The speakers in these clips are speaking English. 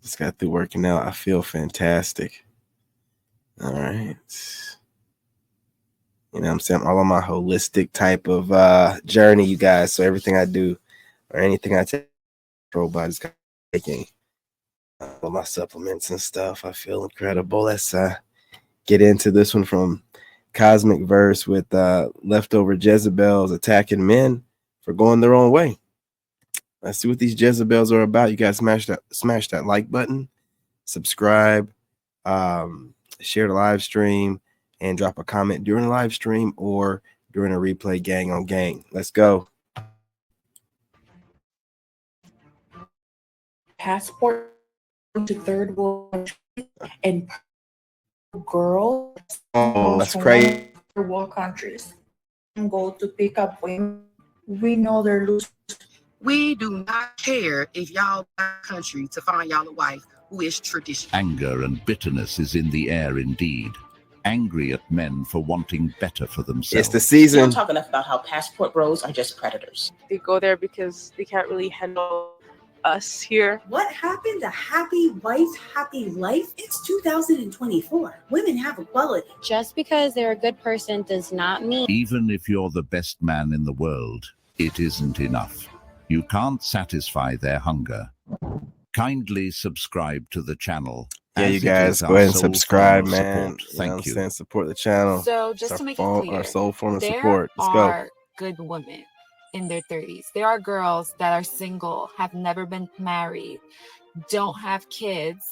Just got through working out. I feel fantastic. All right. You know what I'm saying? I'm all on my holistic type of journey, you guys. So everything I do or anything I take, body's taking all my supplements and stuff. I feel incredible. Let's get into this one from Cosmic Verse with leftover Jezebels attacking men for going their own way. Let's see what these Jezebels are about. You guys smash that like button, subscribe, share the live stream, and drop a comment during the live stream or during a replay. Gang on gang. Let's go. Passport to third world and girls. Oh, that's crazy. Third world countries go to pick up women. We know they're losers. We do not care if y'all buy a country to find y'all a wife who is traditional. Anger and bitterness is in the air indeed. Angry at men for wanting better for themselves. It's the season. We don't talk enough about how passport bros are just predators. They go there because they can't really handle us here. What happened to happy wife, happy life? It's 2024. Women have equality. Just because they're a good person does not mean... Even if you're the best man in the world, it isn't enough. You can't satisfy their hunger. Kindly subscribe to the channel. Yeah, you guys go ahead and subscribe, man. Thank you. Support the channel. So just to make it clear, our sole form of there support. Let's are go. good women in their 30s. There are girls that are single, have never been married, don't have kids.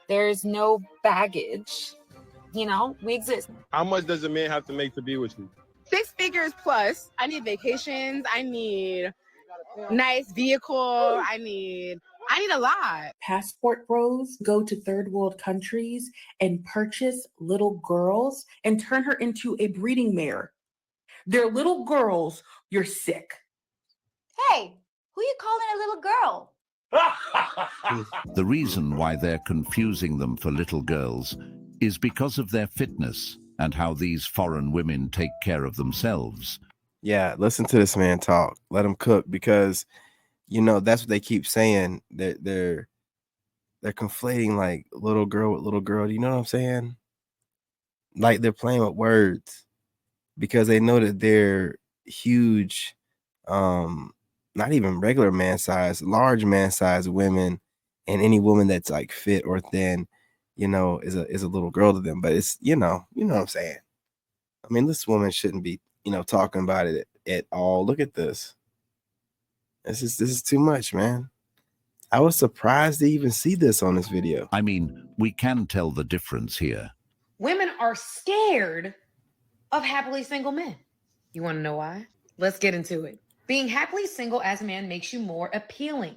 There's no baggage. You know, we exist. How much does a man have to make to be with you? 6 figures plus. I need vacations. I need nice vehicle. I need a lot. Passport bros go to third world countries and purchase little girls and turn her into a breeding mare. They're little girls. You're sick. Hey, who you calling a little girl? The reason why they're confusing them for little girls is because of their fitness and how these foreign women take care of themselves. Yeah, listen to this man talk. Let him cook, because you know that's what they keep saying. That they're conflating like little girl with little girl. Do you know what I'm saying? Like they're playing with words because they know that they're huge, not even regular man size, large man size women, and any woman that's like fit or thin, you know, is a little girl to them. But it's you know what I'm saying. I mean, this woman shouldn't be, you know, talking about it at all. Look at this. This is too much, man. I was surprised to even see this on this video. I mean, we can tell the difference here. Women are scared of happily single men. You want to know why? Let's get into it. Being happily single as a man makes you more appealing.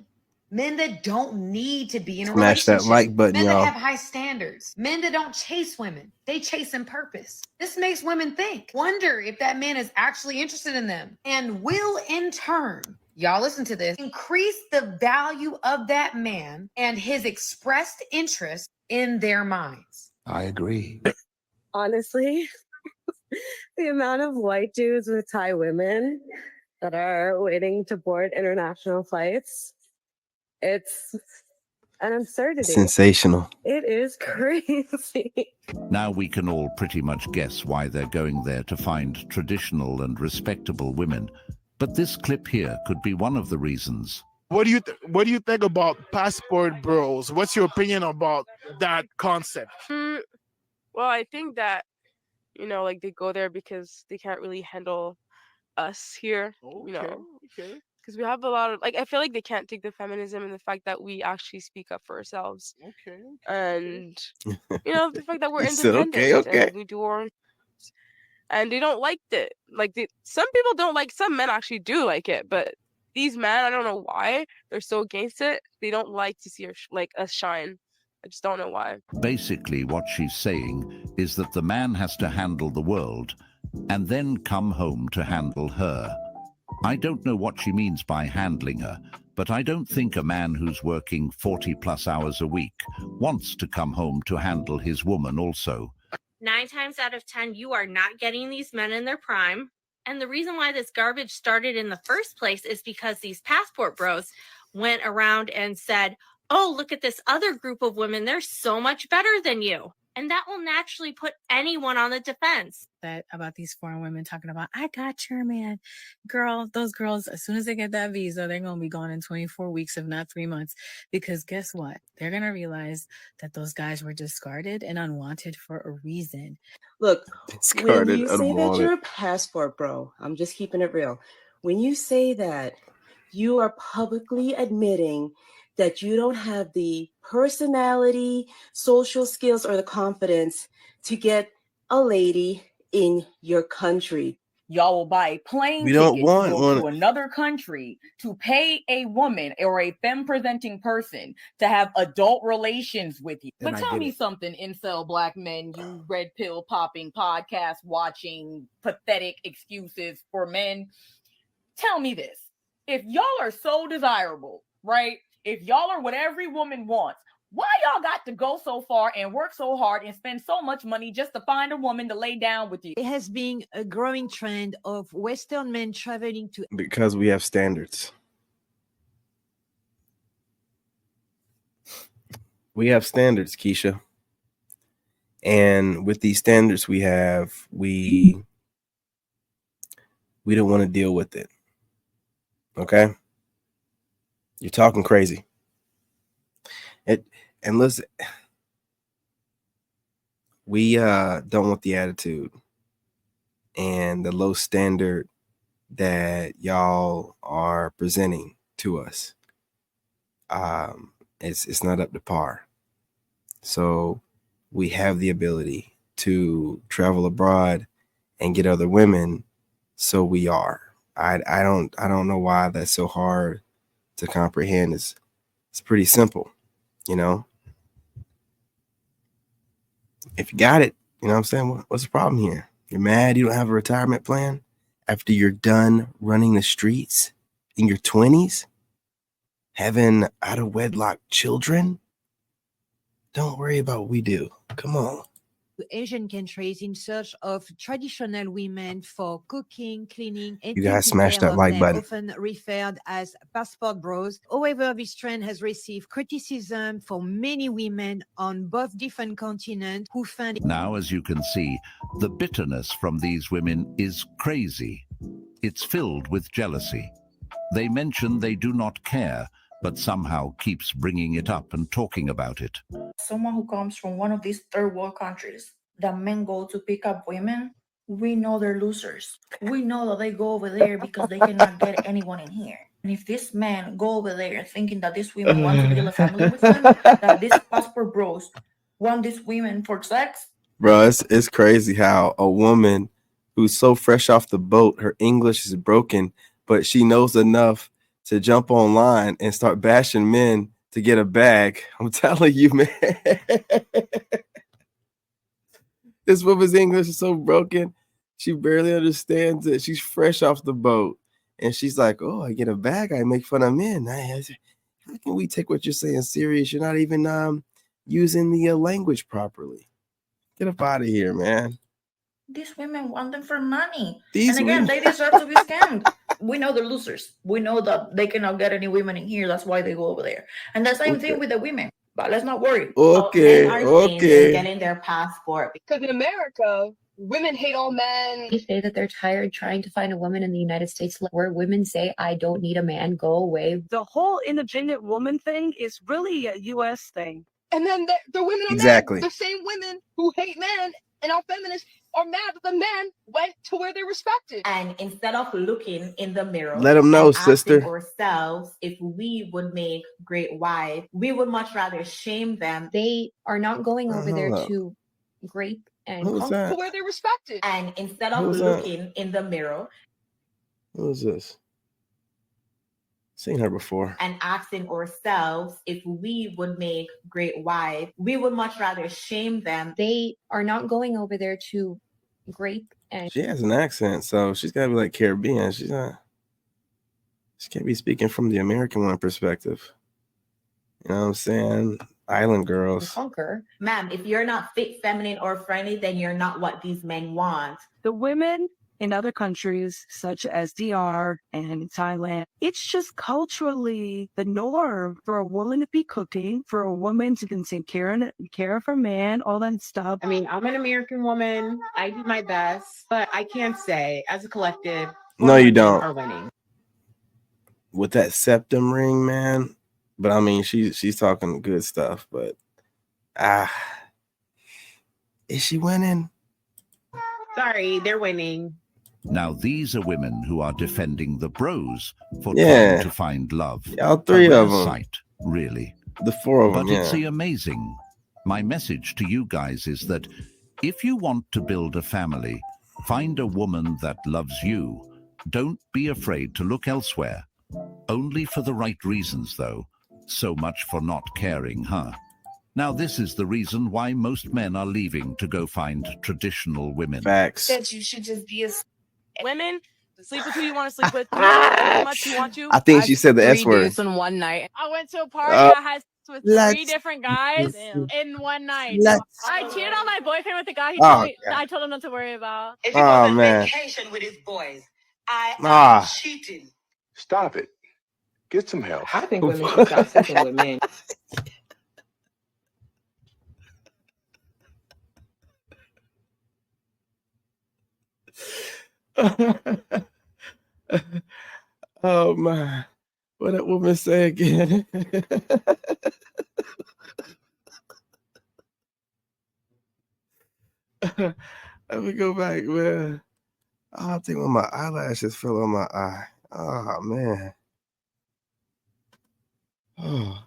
Men that don't need to be in a Smash relationship. that like button, Men y'all. that have high standards. Men that don't chase women. They chase in purpose. This makes women think. Wonder if that man is actually interested in them. And will, in turn, y'all listen to this, increase the value of that man and his expressed interest in their minds. I agree. Honestly, the amount of white dudes with Thai women that are waiting to board international flights, it's an absurdity. Sensational. It is crazy. Now we can all pretty much guess why they're going there to find traditional and respectable women. But this clip here could be one of the reasons. What do you think about passport bros? What's your opinion about that concept? Well, I think that, you know, like they go there because they can't really handle us here. Okay, you know, okay. because we have a lot of, like, I feel like they can't take the feminism and the fact that we actually speak up for ourselves. Okay. And, you know, the fact that we're He said, independent okay. and we do our own. And they don't like it. Like, some people don't like, some men actually do like it, but these men, I don't know why, they're so against it. They don't like to see us shine. I just don't know why. Basically, what she's saying is that the man has to handle the world and then come home to handle her. I don't know what she means by handling her, but I don't think a man who's working 40+ hours a week wants to come home to handle his woman also. 9 times out of 10, you are not getting these men in their prime. And the reason why this garbage started in the first place is because these passport bros went around and said, oh, look at this other group of women. They're so much better than you. And that will naturally put anyone on the defense. That about these foreign women talking about, I got your man. Girl, those girls, as soon as they get that visa, they're going to be gone in 24 weeks, if not 3 months. Because guess what? They're going to realize that those guys were discarded and unwanted for a reason. Look, when Discarded, you say that unwanted. you're a passport bro, I'm just keeping it real. When you say that, you are publicly admitting that you don't have the personality, social skills, or the confidence to get a lady in your country. Y'all will buy a plane We don't ticket want to go one. to another country to pay a woman or a femme-presenting person to have adult relations with you. And But I tell get me it. something, incel black men, you red pill popping, podcast watching, pathetic excuses for men. Tell me this. If y'all are so desirable, right? If y'all are what every woman wants, why y'all got to go so far and work so hard and spend so much money just to find a woman to lay down with you? It has been a growing trend of Western men traveling to Because we have standards. We have standards, Keisha. And with these standards we have, we don't want to deal with it. Okay? You're talking crazy. And listen, we don't want the attitude and the low standard that y'all are presenting to us. It's not up to par. So we have the ability to travel abroad and get other women. So we are. I don't know why that's so hard to comprehend. It's pretty simple, you know. If you got it, you know what I'm saying? What's the problem here? You're mad you don't have a retirement plan after you're done running the streets in your 20s, having out of wedlock children? Don't worry about what we do. Come on. Asian countries in search of traditional women for cooking, cleaning, and You guys taking smash care that of like them, button. often referred as passport bros. However, this trend has received criticism from many women on both different continents who find it. Now, as you can see, the bitterness from these women is crazy. It's filled with jealousy. They mention they do not care, but somehow keeps bringing it up and talking about it. Someone who comes from one of these third world countries, that men go to pick up women, we know they're losers. We know that they go over there because they cannot get anyone in here. And if this man go over there thinking that these women want to build a family with him, that these passport bros want these women for sex. Bro, it's crazy how a woman who's so fresh off the boat, her English is broken, but she knows enough to jump online and start bashing men to get a bag. I'm telling you, man. This woman's English is so broken. She barely understands it. She's fresh off the boat. And she's like, oh, I get a bag. I make fun of men. How can we take what you're saying serious? You're not even using the language properly. Get up out of here, man. These women want them for money. These and again, women- they deserve to be scammed. We know they're losers. We know that they cannot get any women in here. That's why they go over there. And the same thing with the women. But let's not worry. Okay, Men are okay. getting their passport. Because in America, women hate all men. They say that they're tired trying to find a woman in the United States where women say, I don't need a man, go away. The whole independent woman thing is really a U.S. thing. And then the women are Exactly. mad. The same women who hate men and are feminists are mad that the men went to where they're respected. And instead of looking in the mirror, Let 'em know, and asking sister. ourselves if we would make great wives, we would much rather shame them. They are not going over there hold up. to grape and Who's that? To where they're respected. And instead of Who's that? looking in the mirror Who is this? Seen her before. and asking ourselves if we would make great wives, we would much rather shame them. They are not going over there to grape and She has an accent, so she's gotta be like Caribbean. She's not. She can't be speaking from the American one perspective. You know what I'm saying? Island girls. conquer. Ma'am, if you're not fit, feminine, or friendly, then you're not what these men want. The women in other countries such as DR and Thailand, it's just culturally the norm for a woman to be cooking, for a woman to can take care of her man, all that stuff. I mean, I'm an American woman. I do my best, but I can't say as a collective. No, you women don't. Are winning with that septum ring, man. But I mean, she's talking good stuff. But is she winning? Sorry, they're winning. Now these are women who are defending the bros for Yeah. trying to find love. All three a rare of them. sight, really. The four of them, But it's yeah. amazing. My message to you guys is that if you want to build a family, find a woman that loves you. Don't be afraid to look elsewhere. Only for the right reasons, though. So much for not caring, huh? Now this is the reason why most men are leaving to go find traditional women. Facts. That you should just be women. Sleep with who you want to sleep with. Do how much you want to. I think she said the S word. In one night. I went to a party. I had sex with three Let's- different guys in one night. Let's- I cheated on my boyfriend with a guy Oh, I told him not to worry about. If he Oh, goes on man. vacation with his boys, I am Ah. cheating. Stop it. Get some help. I think women should stop sleeping with men. Oh my. What that woman say again? Let me go back, man. Oh, I think when my eyelashes fell on my eye. Oh man. Oh.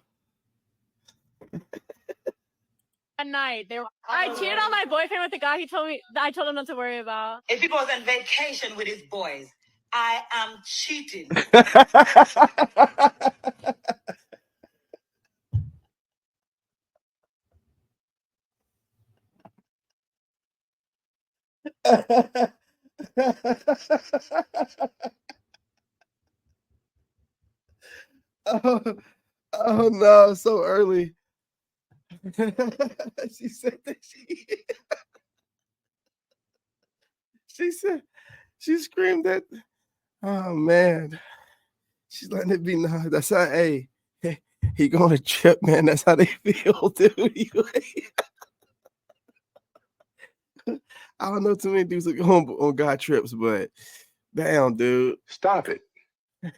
One night. I cheated on my boyfriend with a guy I told him not to worry about. If he goes on vacation with his boys, I am cheating. Oh no, so early. She said that she screamed that. Oh man. She's letting it be known. That's how he going to trip, man. That's how they feel, dude. I don't know too many dudes that go on God trips, but damn, dude. Stop it.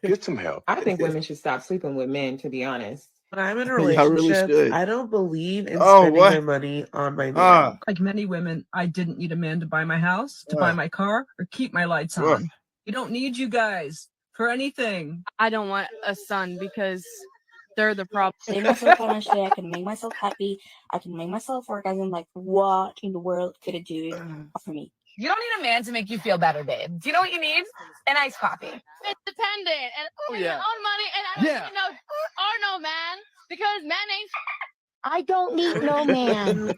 Get some help. I think women should stop sleeping with men, to be honest. When I'm in a Y'all really relationship, should. I don't believe in Oh, spending what? my money on my man. Like many women, I didn't need a man to buy my house, to buy my car, or keep my lights Ugh. on. You don't need you guys for anything. I don't want a son because they're the problem. Make myself financially, I can make myself happy, I can make myself orgasm. Like, what in the world could a dude offer me? You don't need a man to make you feel better, babe. Do you know what you need? An iced coffee. Independent and earning yeah. your own money, and I don't Yeah. need no man because man ain't. I don't need no man.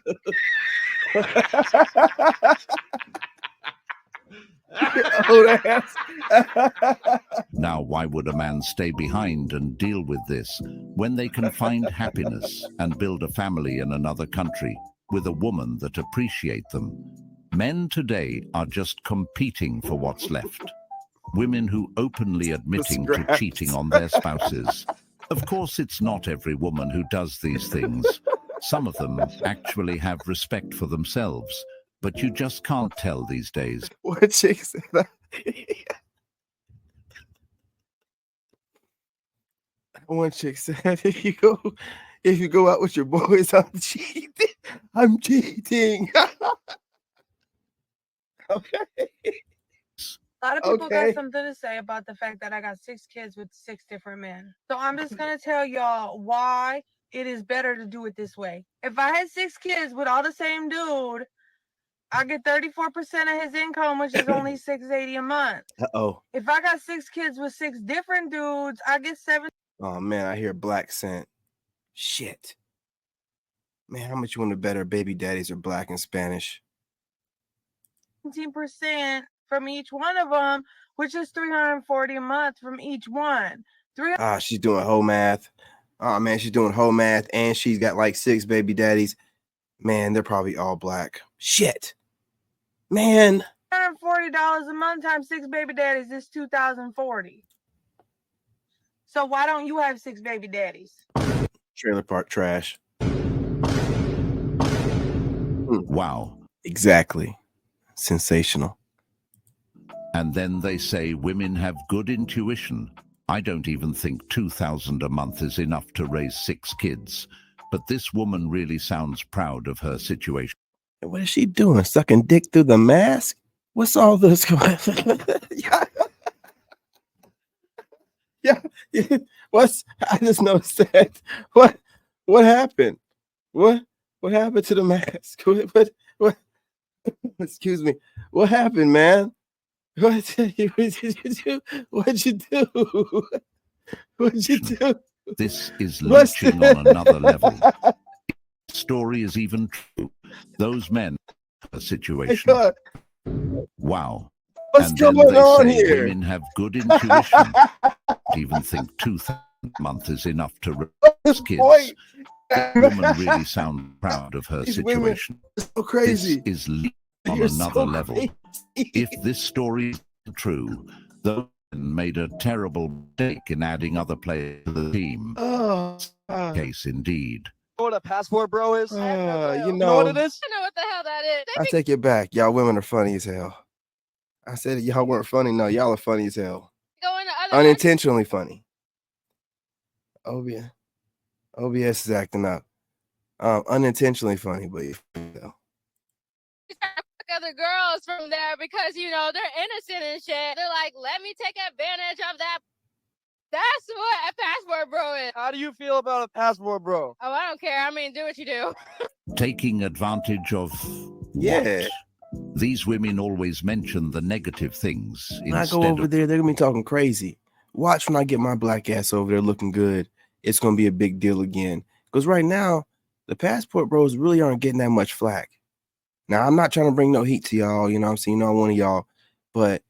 Now, why would a man stay behind and deal with this when they can find happiness and build a family in another country with a woman that appreciates them? Men today are just competing for what's left. Women who openly admitting to scraps. cheating on their spouses. Of course, it's not every woman who does these things. Some of them actually have respect for themselves, but you just can't tell these days. What chick said that? One chick said, if you go out with your boys, I'm cheating. I'm cheating. Okay. A lot of people Okay. got something to say about the fact that I got 6 kids with 6 different men. So I'm just gonna tell y'all why it is better to do it this way. If I had 6 kids with all the same dude, I get 34% of his income, which is only $680 a month. Uh-oh. If I got 6 kids with 6 different dudes, I get 7. Oh man, I hear black scent. Shit. Man, how much you want to bet our baby daddies are black and Spanish? 17% from each one of them, which is $340 a month from each one. She's doing whole math. Oh man, she's doing whole math, and she's got like 6 baby daddies. Man, they're probably all black. Shit. Man. $140 $240 a month times 6 baby daddies is $2,040. So why don't you have 6 baby daddies? Trailer park trash. Wow. Exactly. Sensational. And then they say women have good intuition. I don't even think $2,000 a month is enough to raise 6 kids. But this woman really sounds proud of her situation. What is she doing? Sucking dick through the mask? What's all this? yeah. What's? I just noticed that. What happened? What happened to the mask? What? Excuse me. What happened, man? What'd you do? What'd you do? What'd you do? This is What's leeching on another level. Story is even true. Those men a situation. God. Wow. What's And then going they on say here? women have good intuition. Don't even think 2,000 a month is enough to raise kids. Point. This woman really sounds proud of her These women situation. are so crazy. This is leeching on You're another so level. crazy. If this story is true, those men made a terrible mistake in adding other players to the team. Case indeed. You know what a passport bro is? You You know what it is? I know what the hell that is. I take it back. Y'all women are funny as hell. I said y'all weren't funny. No, y'all are funny as hell. Going to other Unintentionally funny. OBS is acting up. Unintentionally funny, but you know. other girls from there because they're innocent and shit. They're like, let me take advantage of that. That's what a passport bro is. How do you feel about a passport bro? Oh, I don't care. I mean, do what you do. Taking advantage of Yeah. what? These women always mention the negative things When I instead go over of there, they're gonna be talking crazy. Watch when I get my black ass over there looking good. It's gonna be a big deal again. Because right now, the passport bros really aren't getting that much flack. Now, I'm not trying to bring no heat to y'all, you know what I'm saying? You know, one of y'all, but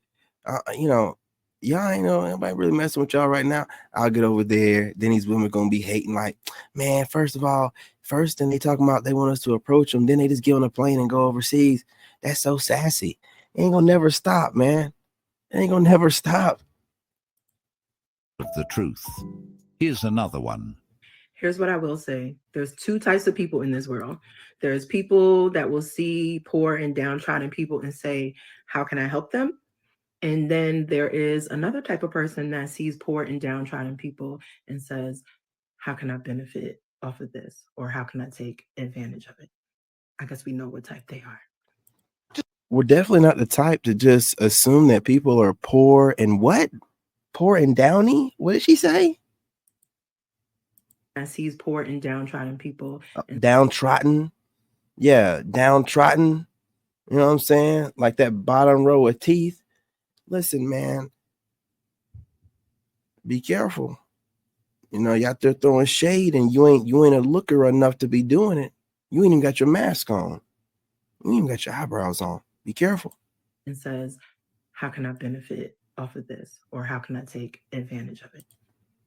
y'all ain't know anybody really messing with y'all right now. I'll get over there. Then these women gonna be hating, like, man, first then they talking about they want us to approach them, then they just get on a plane and go overseas. That's so sassy. It ain't gonna never stop, man. It ain't gonna never stop. the truth. Here's another one. Here's what I will say. There's 2 types of people in this world. There's people that will see poor and downtrodden people and say, how can I help them? And then there is another type of person that sees poor and downtrodden people and says, how can I benefit off of this? Or how can I take advantage of it? I guess we know what type they are. We're definitely not the type to just assume that people are poor and what? Poor and downy? What did she say? That sees poor and downtrodden people. Downtrodden. Yeah, downtrodden. You know what I'm saying? Like that bottom row of teeth. Listen, man. Be careful. You know, you out there throwing shade and you ain't a looker enough to be doing it. You ain't even got your mask on. You ain't even got your eyebrows on. Be careful. And says, how can I benefit off of this? Or how can I take advantage of it?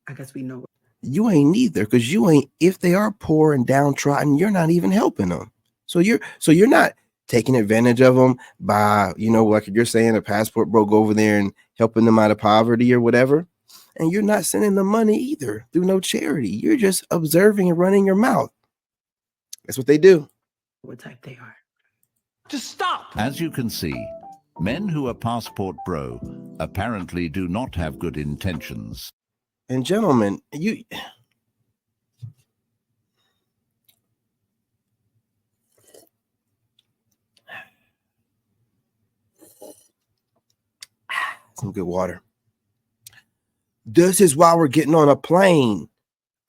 I guess we know. You ain't neither, because you ain't, if they are poor and downtrodden, you're not even helping them. So you're not taking advantage of them by, like you're saying, a passport bro, go over there and helping them out of poverty or whatever. And you're not sending them money either through no charity. You're just observing and running your mouth. That's what they do. What type they are. Just stop. As you can see, men who are passport bro apparently do not have good intentions. And gentlemen, some good water. This is why we're getting on a plane.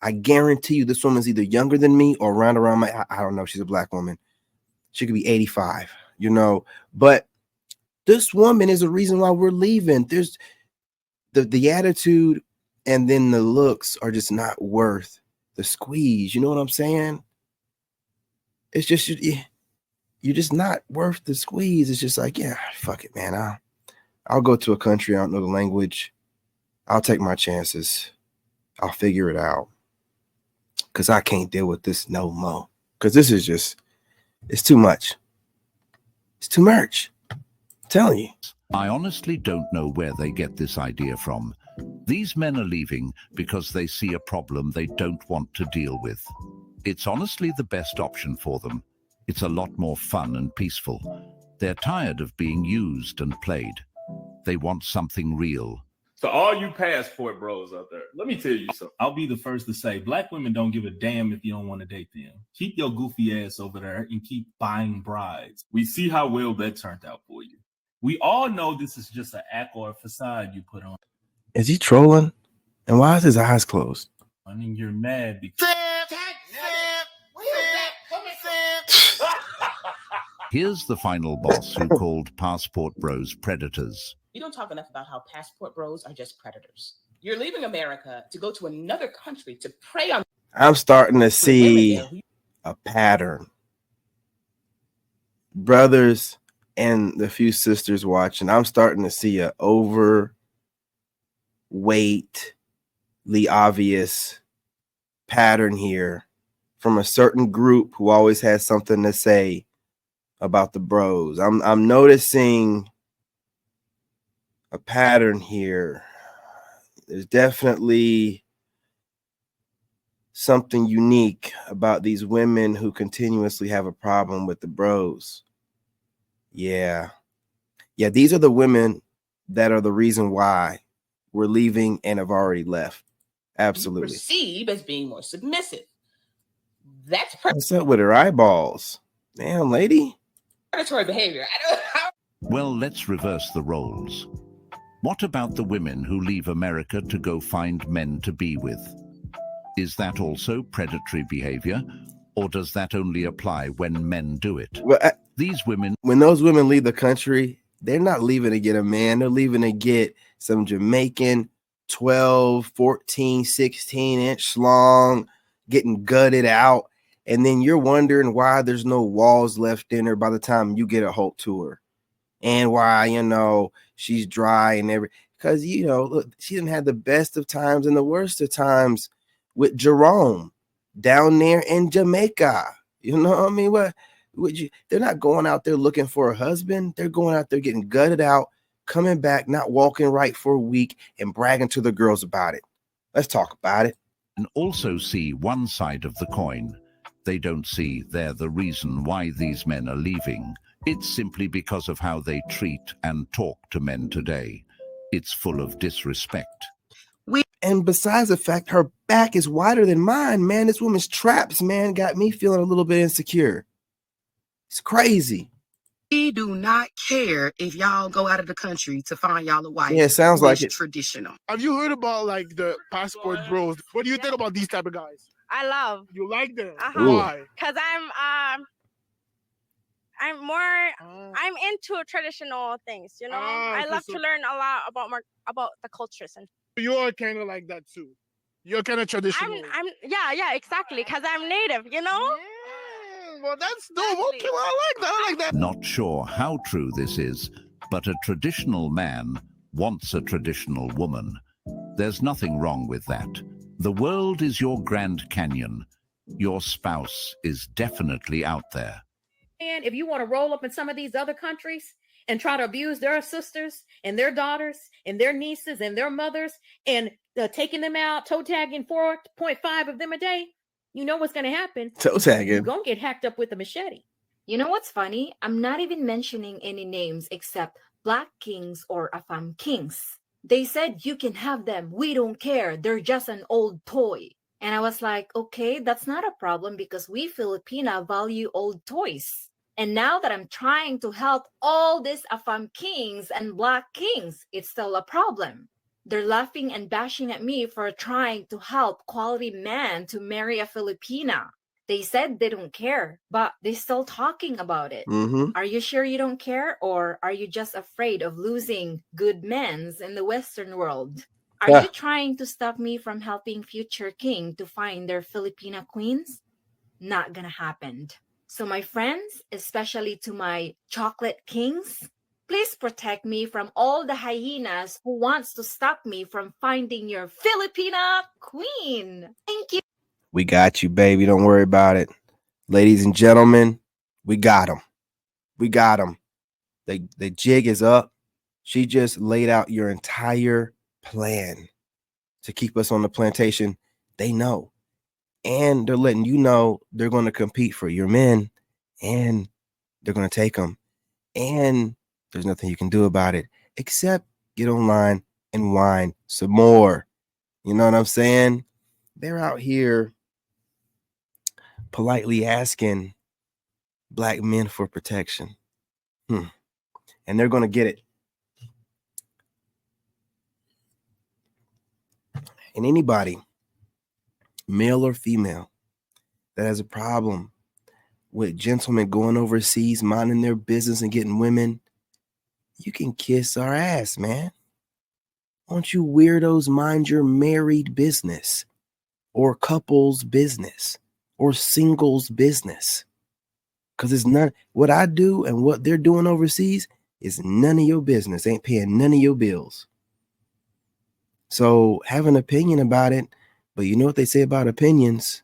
I guarantee you this woman's either younger than me or around my, I don't know. She's a black woman. She could be 85, but this woman is the reason why we're leaving. There's the attitude and then the looks are just not worth the squeeze. You know what I'm saying? It's just, you're just not worth the squeeze. It's just like, yeah, fuck it, man. I'll go to a country I don't know the language. I'll take my chances. I'll figure it out. Because I can't deal with this no more. Because this is just, it's too much. It's too much. I'm telling you. I honestly don't know where they get this idea from. These men are leaving because they see a problem they don't want to deal with. It's honestly the best option for them. It's a lot more fun and peaceful. They're tired of being used and played. They want something real. To all you passport bros out there, let me tell you something. I'll be the first to say, black women don't give a damn if you don't want to date them. Keep your goofy ass over there and keep buying brides. We see how well that turned out for you. We all know this is just an act or a facade you put on. Is he trolling? And why is his eyes closed? I mean, you're mad because... Here's the final boss who called passport bros predators. We don't talk enough about how passport bros are just predators. You're leaving America to go to another country to prey on... I'm starting to see a pattern. Brothers and the few sisters watching, I'm starting to see a overweightly obvious pattern here from a certain group who always has something to say about the bros. I'm noticing a pattern here. There's definitely something unique about these women who continuously have a problem with the bros. Yeah, these are the women that are the reason why we're leaving and have already left. Absolutely. Perceive as being more submissive. That's What's up with her eyeballs? Damn, lady. predatory behavior. Well, let's reverse the roles. What about the women who leave America to go find men to be with? Is that also predatory behavior, or does that only apply when men do it? Well, These women... When those women leave the country, they're not leaving to get a man. They're leaving to get some Jamaican 12, 14, 16-inch long, getting gutted out. And then you're wondering why there's no walls left in her by the time you get a hold to her. And why, she's dry and everything. Because, look, she didn't have the best of times and the worst of times with Jerome down there in Jamaica. You know what I mean? What would you? They're not going out there looking for a husband. They're going out there getting gutted out, coming back, not walking right for a week, and bragging to the girls about it. Let's talk about it. And also see one side of the coin. They don't see they're the reason why these men are leaving. It's simply because of how they treat and talk to men today. It's full of disrespect. And besides the fact her back is wider than mine, man, this woman's traps, man, got me feeling a little bit insecure. It's crazy. We do not care if y'all go out of the country to find y'all a wife. Yeah, it sounds like it. Traditional. Have you heard about the passport bros? What do you think about these type of guys? I love. You like them? Why? Because I'm into traditional things. I love to learn a lot about the cultures and. You're kind of like that too. You're kind of traditional. Yeah, exactly. Because I'm native. Well, that's dope. Okay, well, I like that. Not sure how true this is, but a traditional man wants a traditional woman. There's nothing wrong with that. The world is your Grand Canyon. Your spouse is definitely out there. And if you want to roll up in some of these other countries and try to abuse their sisters and their daughters and their nieces and their mothers and taking them out, toe tagging 4.5 of them a day, you know what's going to happen. Toe tagging. You're going to get hacked up with a machete. You know what's funny? I'm not even mentioning any names except Black Kings or Afam Kings. They said you can have them. We don't care. They're just an old toy. And I was like, okay, that's not a problem because we Filipina value old toys. And now that I'm trying to help all these Afam Kings and Black Kings, it's still a problem. They're laughing and bashing at me for trying to help quality man to marry a Filipina. They said they don't care, but they're still talking about it. Mm-hmm. Are you sure you don't care, or are you just afraid of losing good men's in the Western world? Are you trying to stop me from helping future king to find their Filipina queens? Not gonna happen. So my friends, especially to my chocolate kings, please protect me from all the hyenas who wants to stop me from finding your Filipina queen. Thank you. We got you, baby. Don't worry about it. Ladies and gentlemen, we got them. We got them. The jig is up. She just laid out your entire plan to keep us on the plantation. They know. And they're letting you know they're going to compete for your men, and they're going to take them. And there's nothing you can do about it except get online and whine some more. You know what I'm saying? They're out here politely asking black men for protection. And they're going to get it. And anybody, male or female, that has a problem with gentlemen going overseas, minding their business and getting women, you can kiss our ass, man. Why don't you weirdos mind your married business or couples business or singles business? Because it's none, what I do and what they're doing overseas is none of your business. Ain't paying none of your bills. So have an opinion about it, but you know what they say about opinions.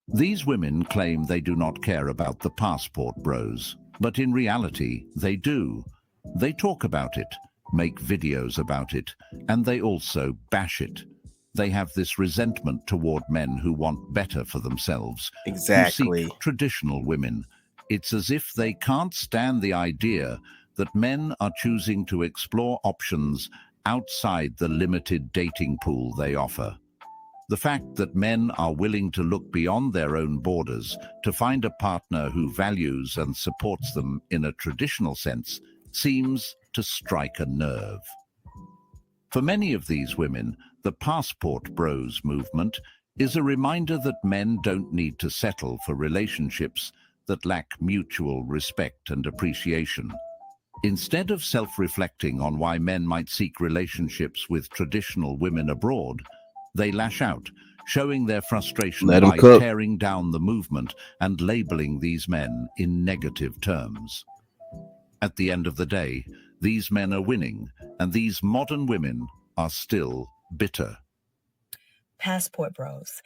These women claim they do not care about the passport bros, but in reality, they do. They talk about it, make videos about it, and they also bash it. They have this resentment toward men who want better for themselves, Exactly. who seek traditional women. It's as if they can't stand the idea that men are choosing to explore options outside the limited dating pool they offer. The fact that men are willing to look beyond their own borders to find a partner who values and supports them in a traditional sense seems to strike a nerve. For many of these women, the passport bros movement is a reminder that men don't need to settle for relationships that lack mutual respect and appreciation. Instead of self-reflecting on why men might seek relationships with traditional women abroad, they lash out, showing their frustration by tearing down the movement and labeling these men in negative terms. At the end of the day, these men are winning, and these modern women are still bitter. Passport bros,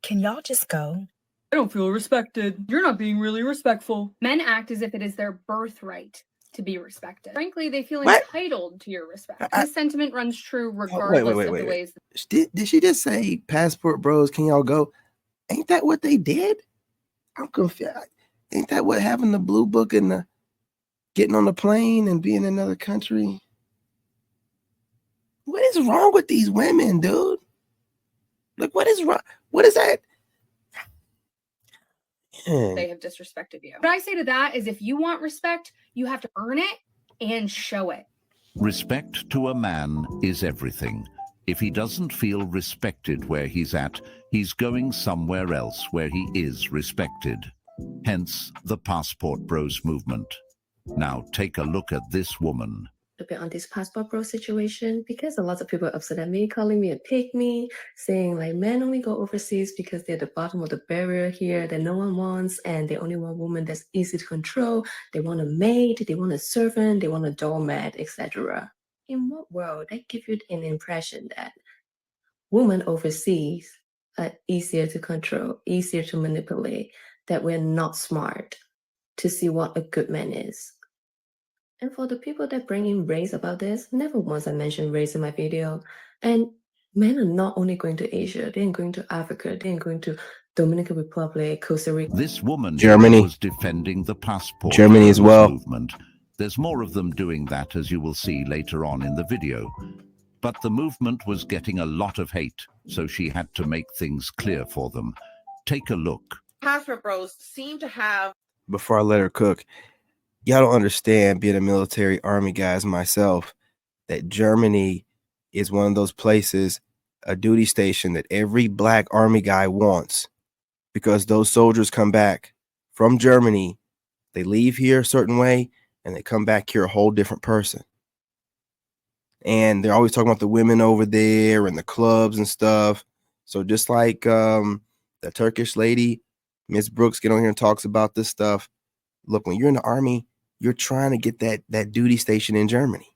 can y'all just go? I don't feel respected. You're not being really respectful. Men act as if it is their birthright to be respected. Frankly, they feel entitled to your respect. This sentiment runs true regardless of the ways. Did she just say passport bros, can y'all go? Ain't that what they did? I'm confused. Ain't that what having the blue book and the getting on the plane and being in another country? What is wrong with these women, dude? Like, what is wrong? What is that? They have disrespected you. What I say to that is if you want respect, you have to earn it and show it. Respect to a man is everything. If he doesn't feel respected where he's at, he's going somewhere else where he is respected. Hence the Passport Bros movement. Now take a look at this woman. A bit on this passport bro situation because a lot of people are upset at me, calling me a pygmy, saying like men only go overseas because they're the bottom of the barrier here that no one wants, and they only want women that's easy to control. They want a maid, they want a servant, they want a doormat, etc. In what world they give you an impression that women overseas are easier to control, easier to manipulate, that we're not smart to see what a good man is? And for the people that bring in race about this, never once I mentioned race in my video. And men are not only going to Asia, they're going to Africa, they're going to Dominican Republic, Costa Rica. This woman Germany was defending the passport as well. Movement. There's more of them doing that, as you will see later on in the video. But the movement was getting a lot of hate, so she had to make things clear for them. Take a look. Passport bros seem to have... Before I let her cook, y'all don't understand, being a military army guy as myself, that Germany is one of those places, a duty station that every black army guy wants, because those soldiers come back from Germany, they leave here a certain way, and they come back here a whole different person. And they're always talking about the women over there and the clubs and stuff. So just like the Turkish lady, Miss Brooks, get on here and talks about this stuff. Look, when you're in the army, you're trying to get that duty station in Germany.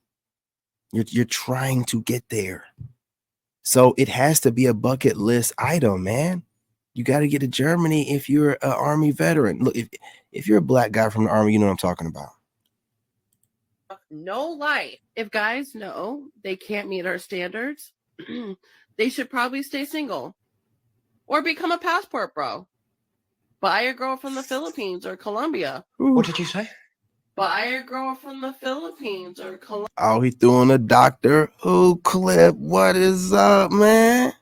You're trying to get there. So it has to be a bucket list item, man. You got to get to Germany if you're an army veteran. Look, if you're a black guy from the army, you know what I'm talking about. No life. If guys know they can't meet our standards, they should probably stay single or become a passport bro. Buy a girl from the Philippines or Colombia. What did you say? Buy a girl from the Philippines or Colombia. Oh, he threw on a Doctor Who clip. What is up, man?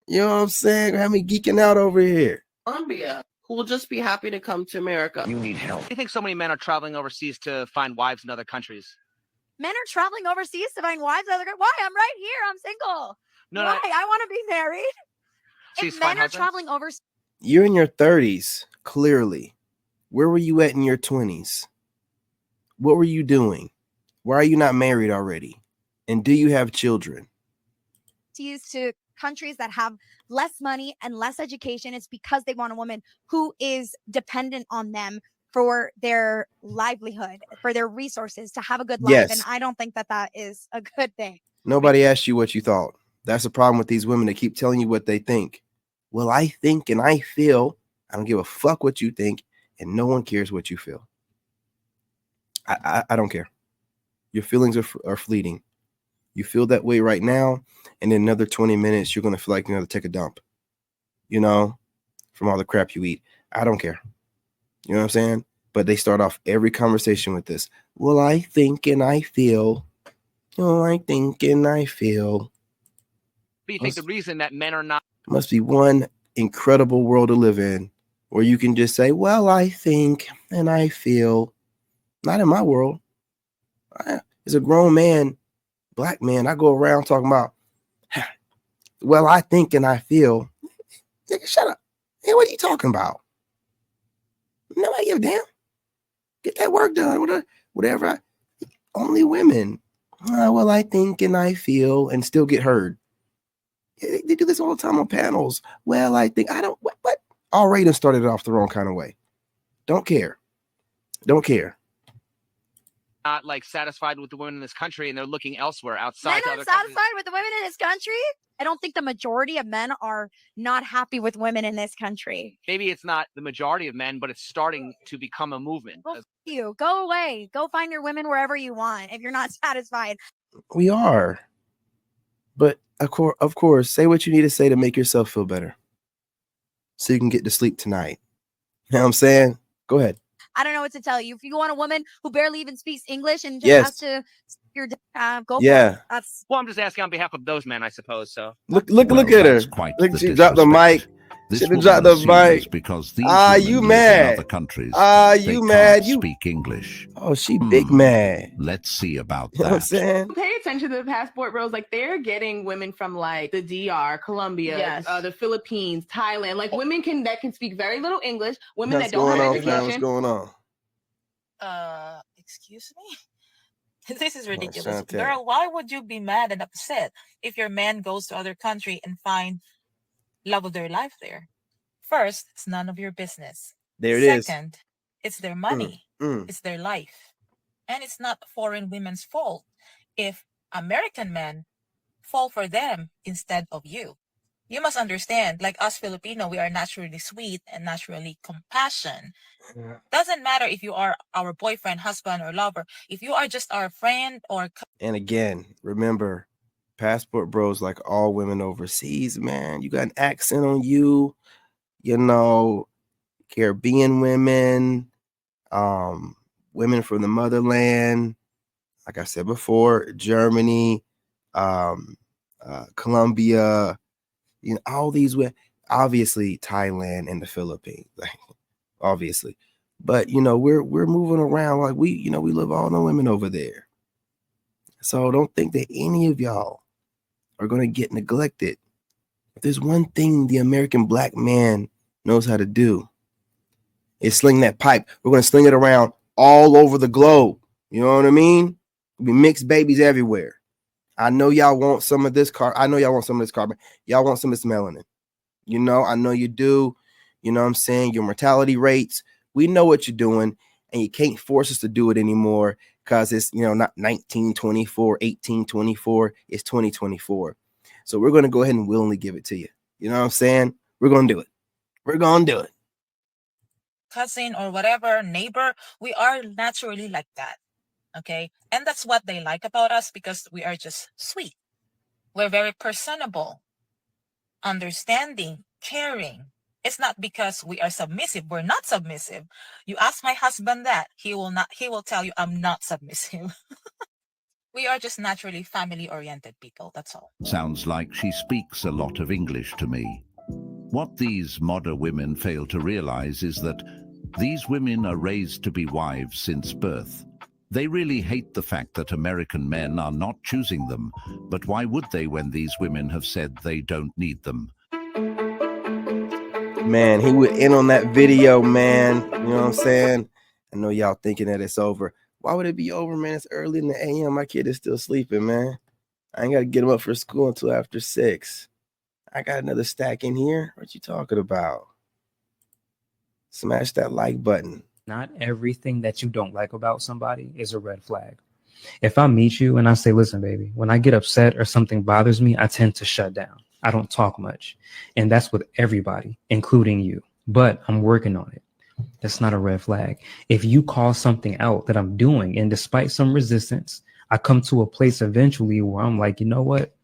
You know what I'm saying? Have me geeking out over here. Who will just be happy to come to America. You need help. I think so many men are traveling overseas to find wives in other countries. Men are traveling overseas to find wives. Why? I'm right here. I'm single. No, Why? I want to be married. She's If men are traveling overseas, You're in your 30s, clearly. Where were you at in your 20s? What were you doing? Why are you not married already? And do you have children? to countries that have less money and less education, it's because they want a woman who is dependent on them for their livelihood, for their resources, to have a good life. And Yes. I don't think that that is a good thing. Nobody asked you what you thought. That's the problem with these women. They keep telling you what they think. Well, I think and I feel. I don't give a fuck what you think, and no one cares what you feel. I don't care. Your feelings are fleeting. You feel that way right now, and in another 20 minutes, you're going to feel like you're going to take a dump, you know, from all the crap you eat. I don't care. You know what I'm saying? But they start off every conversation with this. Well, I think and I feel. Oh, I think and I feel. But you think the reason that men are not Must be one incredible world to live in where you can just say, well, I think and I feel. Not in my world. As a grown man, black man, I go around talking about, well, I think and I feel. Nigga, shut up. Hey, what are you talking about? Nobody give a damn. Get that work done. Whatever. Only women. Well, I think and I feel, and still get heard. They do this all the time on panels. Well, I think, I don't, what? Already done started it off the wrong kind of way. Don't care. Don't care. not like satisfied with the women in this country and they're looking elsewhere outside Men to aren't other countries? satisfied with the women in this country. I don't think the majority of men are not happy with women in this country. Maybe it's not the majority of men, but it's starting to become a movement. Well, you go away. Go find your women wherever you want if you're not satisfied. We are. But of course, say what you need to say to make yourself feel better. So you can get to sleep tonight. You know what I'm saying? Go ahead. I don't know what to tell you. If you want a woman who barely even speaks English and just Yes. has to your go Yeah. for it. That's Well, I'm just asking on behalf of those men, I suppose. So Look Well, at her. that's quite Look, the she dropped the mic. This She woman dropped the assumes mic. because these Ah, women you live in mad? other countries, Ah, they you can't mad? You speak English. Oh, she big mad. Let's see about You know what I'm that. saying? Pay attention to the passport bros. Like, they're getting women from like the DR, Colombia, Yes. the Philippines, Thailand. Like, women that can speak very little English, women What's that don't going have on, fam? What's education. going on? Excuse me? This is ridiculous. Shante. Girl, why would you be mad and upset if your man goes to other country and find love of their life there? First, it's none of your business. There it is. Second, it's their money. It's their life. And it's not foreign women's fault if American men fall for them instead of you. You must understand, like us Filipino, we are naturally sweet and naturally compassion. Doesn't matter if you are our boyfriend, husband, or lover. If you are just our friend or And again, remember, passport bros like all women overseas, man. You got an accent on you, you know, Caribbean women, women from the motherland, like I said before, Germany, Colombia, you know, all these women, obviously Thailand and the Philippines, like, obviously. But you know, we're moving around like we love all the women over there. So don't think that any of y'all are gonna get neglected. If there's one thing the American black man knows how to do, is sling that pipe. We're gonna sling it around all over the globe. You know what I mean? We mix babies everywhere. I know y'all want some of this carbon. Y'all want some of this melanin. You know, I know you do. You know what I'm saying? Your mortality rates. We know what you're doing, and you can't force us to do it anymore because it's, you know, not 1924, 1824, it's 2024. So we're going to go ahead and willingly give it to you. You know what I'm saying? We're going to do it. We're going to do it. cousin or whatever, neighbor, we are naturally like that. Okay. And that's what they like about us, because we are just sweet. We're very personable, understanding, caring. It's not because we are submissive. We're not submissive. You ask my husband that, he will tell you I'm not submissive. We are just naturally family-oriented people, that's all. Sounds like she speaks a lot of English to me. What these modern women fail to realize is that these women are raised to be wives since birth. They really hate the fact that American men are not choosing them, but why would they when these women have said they don't need them? Man, he would end on that video, man. You know what I'm saying? I know y'all thinking that it's over. Why would it be over, man? It's early in the AM. My kid is still sleeping, man. I ain't got to get him up for school until after 6. I got another stack in here. What you talking about? Smash that like button. Not everything that you don't like about somebody is a red flag. If I meet you and I say, listen, baby, when I get upset or something bothers me, I tend to shut down. I don't talk much. And that's with everybody, including you. But I'm working on it. That's not a red flag. If you call something out that I'm doing, and despite some resistance, I come to a place eventually where I'm like, you know what?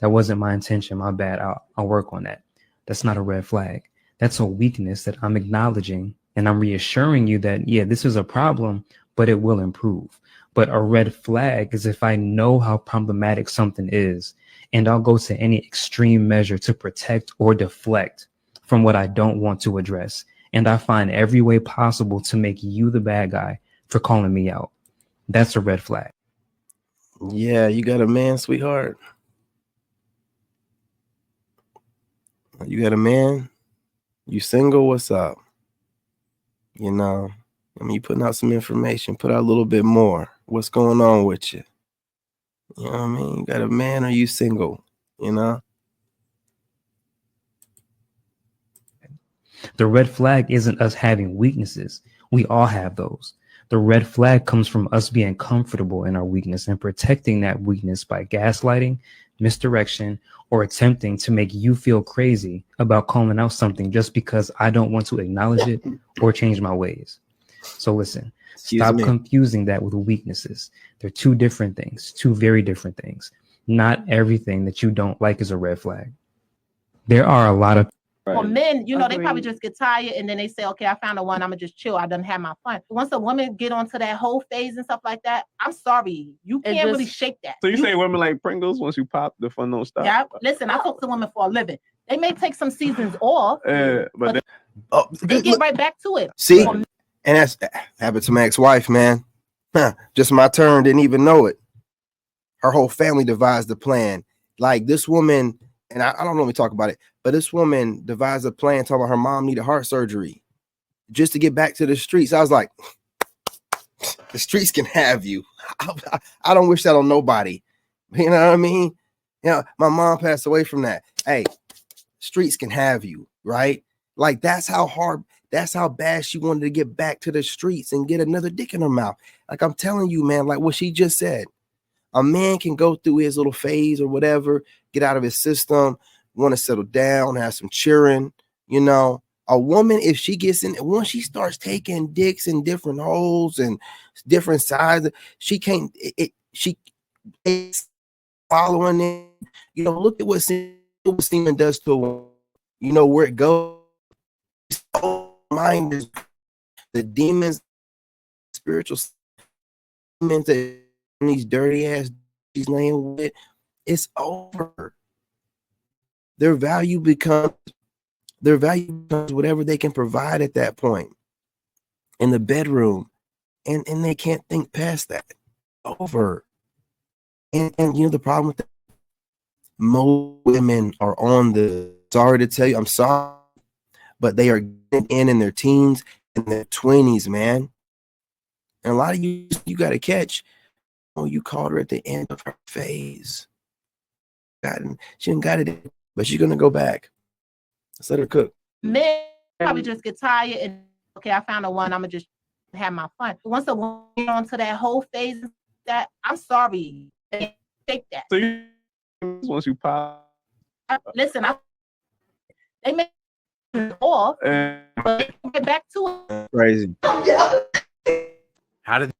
That wasn't my intention. My bad. I'll work on that. That's not a red flag. That's a weakness that I'm acknowledging, and I'm reassuring you that, yeah, this is a problem, but it will improve. But a red flag is if I know how problematic something is, and I'll go to any extreme measure to protect or deflect from what I don't want to address. And I find every way possible to make you the bad guy for calling me out. That's a red flag. Yeah, you got a man, sweetheart? You got a man? You single? What's up? You know, I mean, you putting out some information. Put out a little bit more. What's going on with you? You know what I mean? You got a man or you single? You know? The red flag isn't us having weaknesses. We all have those. The red flag comes from us being comfortable in our weakness and protecting that weakness by gaslighting, misdirection, or attempting to make you feel crazy about calling out something just because I don't want to acknowledge it or change my ways. So listen, stop confusing that with weaknesses. They're two different things, two very different things. Not everything that you don't like is a red flag. There are a lot of For men, you know, they probably just get tired and then they say, okay, I found a one, I'm gonna just chill. I done have my fun. Once a woman get onto that whole phase and stuff like that, I'm sorry, you can't really shake that. So you say women like Pringles, once you pop, the fun don't stop? Yeah, listen, I talk to women for a living. They may take some seasons off, but they get right back to it. See? And that's happened to my ex-wife, man. Just my turn, didn't even know it. Her whole family devised the plan. Like this woman, and I don't normally talk about it, but this woman devised a plan talking about her mom needed heart surgery just to get back to the streets. I was like, the streets can have you. I don't wish that on nobody. You know what I mean? You know, my mom passed away from that. Hey, streets can have you, right? Like that's how hard, that's how bad she wanted to get back to the streets and get another dick in her mouth. Like I'm telling you, man, like what she just said. A man can go through his little phase or whatever, get out of his system, want to settle down, have some cheering, you know. A woman, if she gets in, once she starts taking dicks in different holes and different sizes, she can't, it's following it. You know, look at what semen does to a woman. You know where it goes. Mind is the demons, spiritual demons that these dirty ass she's laying with, it's over. Their value becomes whatever they can provide at that point in the bedroom, and they can't think past that. Over. And you know the problem with that? Most women are on the, sorry to tell you, I'm sorry, but they are getting in their teens and their 20s, man. And a lot of you got to catch. Oh, you called her at the end of her phase. She didn't got it, but she's gonna go back. Let's let her cook. Men probably just get tired and okay, I found a one, I'm gonna just have my fun. Once a woman get onto that whole phase, that I'm sorry, they take that. So you, once you pop, listen, they may off, but they get back to it. Crazy. How did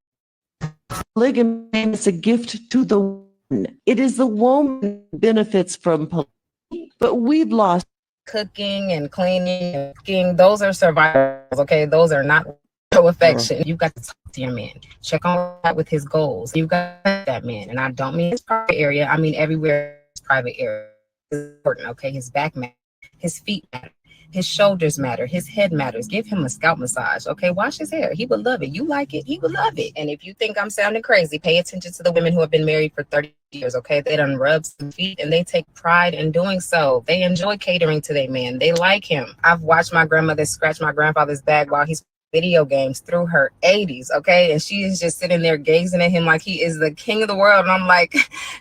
polygamy is a gift to the woman. It is the woman who benefits from polygamy, but we've lost. Cooking and cleaning and cooking, those are survivals, okay? Those are not show affection. You got to talk to your man. Check on that with his goals. You got that man. And I don't mean his private area. I mean everywhere his private area is important, okay? His back matters. His feet matter. His shoulders matter. His head matters. Give him a scalp massage, okay? Wash his hair. He would love it. You like it, he would love it. And if you think I'm sounding crazy, pay attention to the women who have been married for 30 years, okay? They done rub some feet and they take pride in doing so. They enjoy catering to their man. They like him. I've watched my grandmother scratch my grandfather's back while he's video games through her 80s, okay? And she is just sitting there gazing at him like he is the king of the world. And I'm like,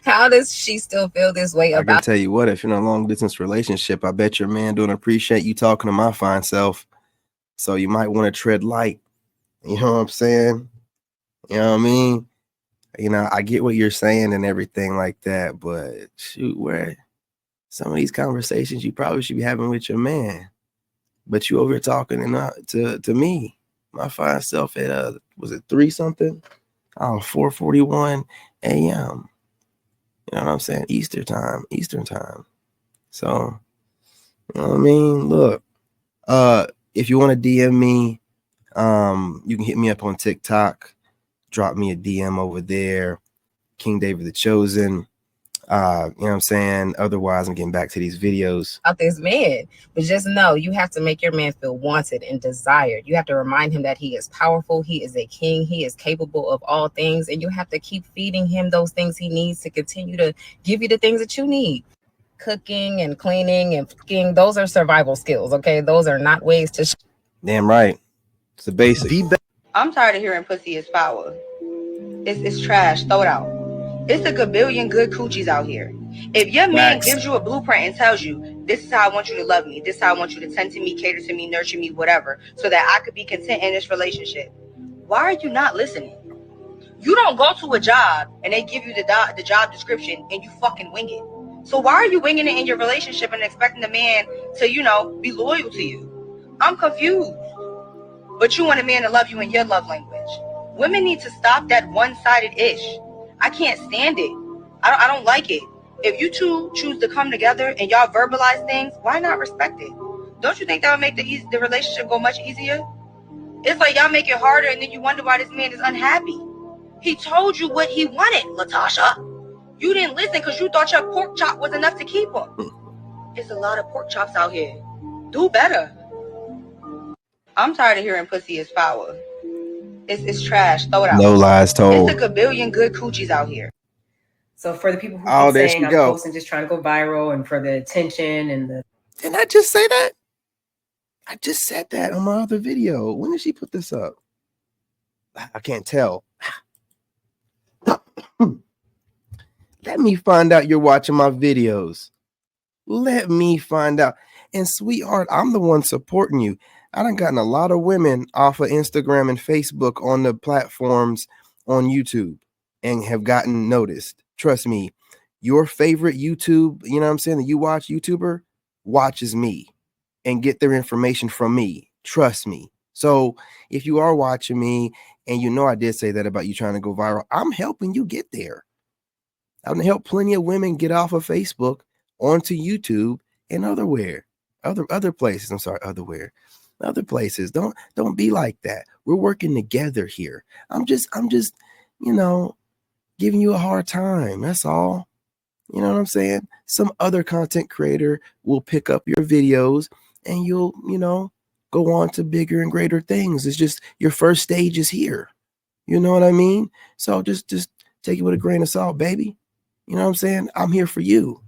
how does she still feel this way I can about tell you what, if you're in a long distance relationship, I bet your man don't appreciate you talking to my fine self. So you might want to tread light. You know what I'm saying? You know what I mean? You know, I get what you're saying and everything like that, but shoot, where some of these conversations you probably should be having with your man, but you over here talking to me, my fine self at was it 3 something? 4:41 a.m. You know what I'm saying? Eastern time. So, you know what I mean? Look, if you want to DM me, you can hit me up on TikTok. Drop me a DM over there, King David the Chosen. You know what I'm saying? Otherwise, I'm getting back to these videos. About this man. But just know you have to make your man feel wanted and desired. You have to remind him that he is powerful, he is a king, he is capable of all things, and you have to keep feeding him those things he needs to continue to give you the things that you need. Cooking and cleaning and cooking, those are survival skills, okay? Those are not ways to Damn right. It's the basic. I'm tired of hearing pussy is power. It's trash. Throw it out. It's a gabillion good coochies out here. If your man gives you a blueprint and tells you, this is how I want you to love me, this is how I want you to tend to me, cater to me, nurture me, whatever, so that I could be content in this relationship, why are you not listening? You don't go to a job and they give you the job description and you fucking wing it. So why are you winging it in your relationship and expecting the man to, you know, be loyal to you? I'm confused. But you want a man to love you in your love language. Women need to stop that one-sided ish. I can't stand it. I don't like it. If you two choose to come together and y'all verbalize things, why not respect it? Don't you think that would make the relationship go much easier? It's like y'all make it harder and then you wonder why this man is unhappy. He told you what he wanted, Latasha. You didn't listen because you thought your pork chop was enough to keep him. It's a lot of pork chops out here. Do better. I'm tired of hearing pussy is power. It's trash. Throw it out. No lies told. It's a gabillion good coochies out here. So for the people who Oh, keep there saying she I'm go. posting just trying to go viral and for the attention and the Didn't I just say that? I just said that on my other video. When did she put this up? I can't tell. Let me find out you're watching my videos. Let me find out. And sweetheart, I'm the one supporting you. I done gotten a lot of women off of Instagram and Facebook on the platforms on YouTube and have gotten noticed. Trust me, your favorite YouTube, you know what I'm saying, that you watch YouTuber watches me and get their information from me. Trust me. So if you are watching me and you know I did say that about you trying to go viral, I'm helping you get there. I'm gonna help plenty of women get off of Facebook onto YouTube and other places. I'm sorry, other places. Don't be like that. We're working together here. I'm just, you know, giving you a hard time. That's all. You know what I'm saying? Some other content creator will pick up your videos and you'll, you know, go on to bigger and greater things. It's just your first stage is here. You know what I mean? So just take it with a grain of salt, baby. You know what I'm saying? I'm here for you.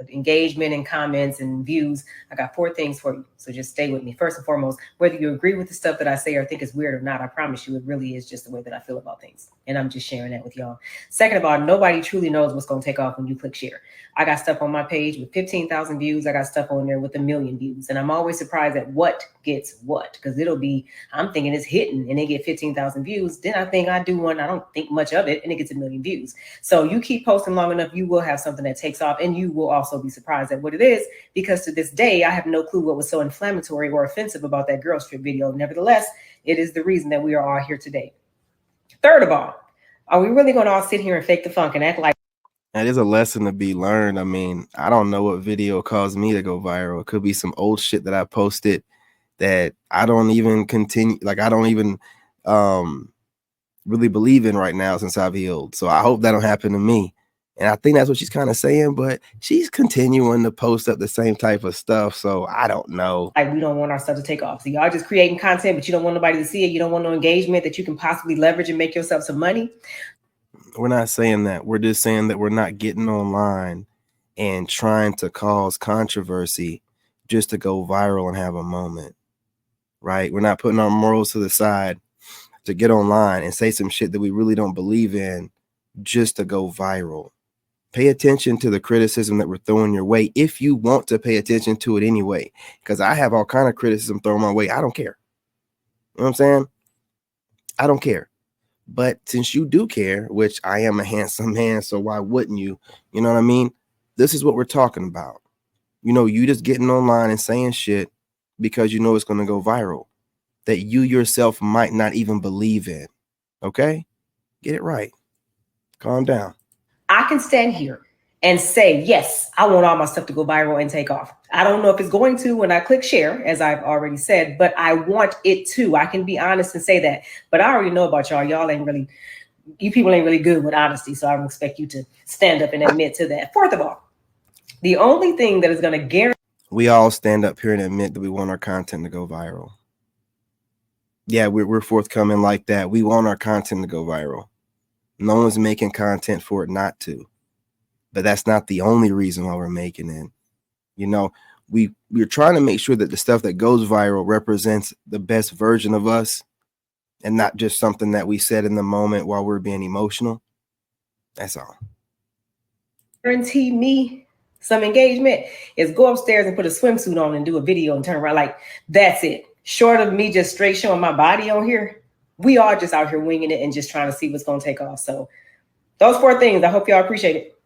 engagement and comments and views. I got 4 things for you. So just stay with me. First and foremost, whether you agree with the stuff that I say or think is weird or not, I promise you it really is just the way that I feel about things. And I'm just sharing that with y'all. Second of all, nobody truly knows what's going to take off when you click share. I got stuff on my page with 15,000 views. I got stuff on there with 1 million views. And I'm always surprised at what gets what, because it'll be, I'm thinking it's hitting and they get 15,000 views. Then I think I do one, I don't think much of it, and it gets 1 million views. So you keep posting long enough, you will have something that takes off, and you will also be surprised at what it is, because to this day, I have no clue what was so inflammatory or offensive about that girls trip video. Nevertheless, it is the reason that we are all here today. Third of all, Are we really going to all sit here and fake the funk and act like? That is a lesson to be learned. I mean, I don't know what video caused me to go viral. It could be some old shit that I posted that I don't even continue, like I don't even really believe in right now since I've healed. So I hope that don't happen to me. And I think that's what she's kind of saying, but she's continuing to post up the same type of stuff. So I don't know. Like, we don't want our stuff to take off. So y'all just creating content, but you don't want nobody to see it. You don't want no engagement that you can possibly leverage and make yourself some money. We're not saying that. We're just saying that we're not getting online and trying to cause controversy just to go viral and have a moment, right? We're not putting our morals to the side to get online and say some shit that we really don't believe in just to go viral. Pay attention to the criticism that we're throwing your way if you want to pay attention to it anyway, because I have all kind of criticism thrown my way. I don't care. You know what I'm saying? I don't care. But since you do care, which I am a handsome man, so why wouldn't you? You know what I mean? This is what we're talking about. You know, you just getting online and saying shit because you know it's going to go viral that you yourself might not even believe in. Okay? Get it right. Calm down. I can stand here and say, yes, I want all my stuff to go viral and take off. I don't know if it's going to when I click share, as I've already said, but I want it to. I can be honest and say that. But I already know about y'all. Y'all ain't really, you people ain't really good with honesty. So I don't expect you to stand up and admit to that. Fourth of all, the only thing that is going to guarantee. We all stand up here and admit that we want our content to go viral. Yeah, we're forthcoming like that. We want our content to go viral. No one's making content for it not to. But that's not the only reason why we're making it. You know, we're trying to make sure that the stuff that goes viral represents the best version of us and not just something that we said in the moment while we're being emotional. That's all. Guarantee me some engagement is go upstairs and put a swimsuit on and do a video and turn around. Like, that's it. Short of me just straight showing my body on here, we are just out here winging it and just trying to see what's going to take off. So those 4 things, I hope y'all appreciate it.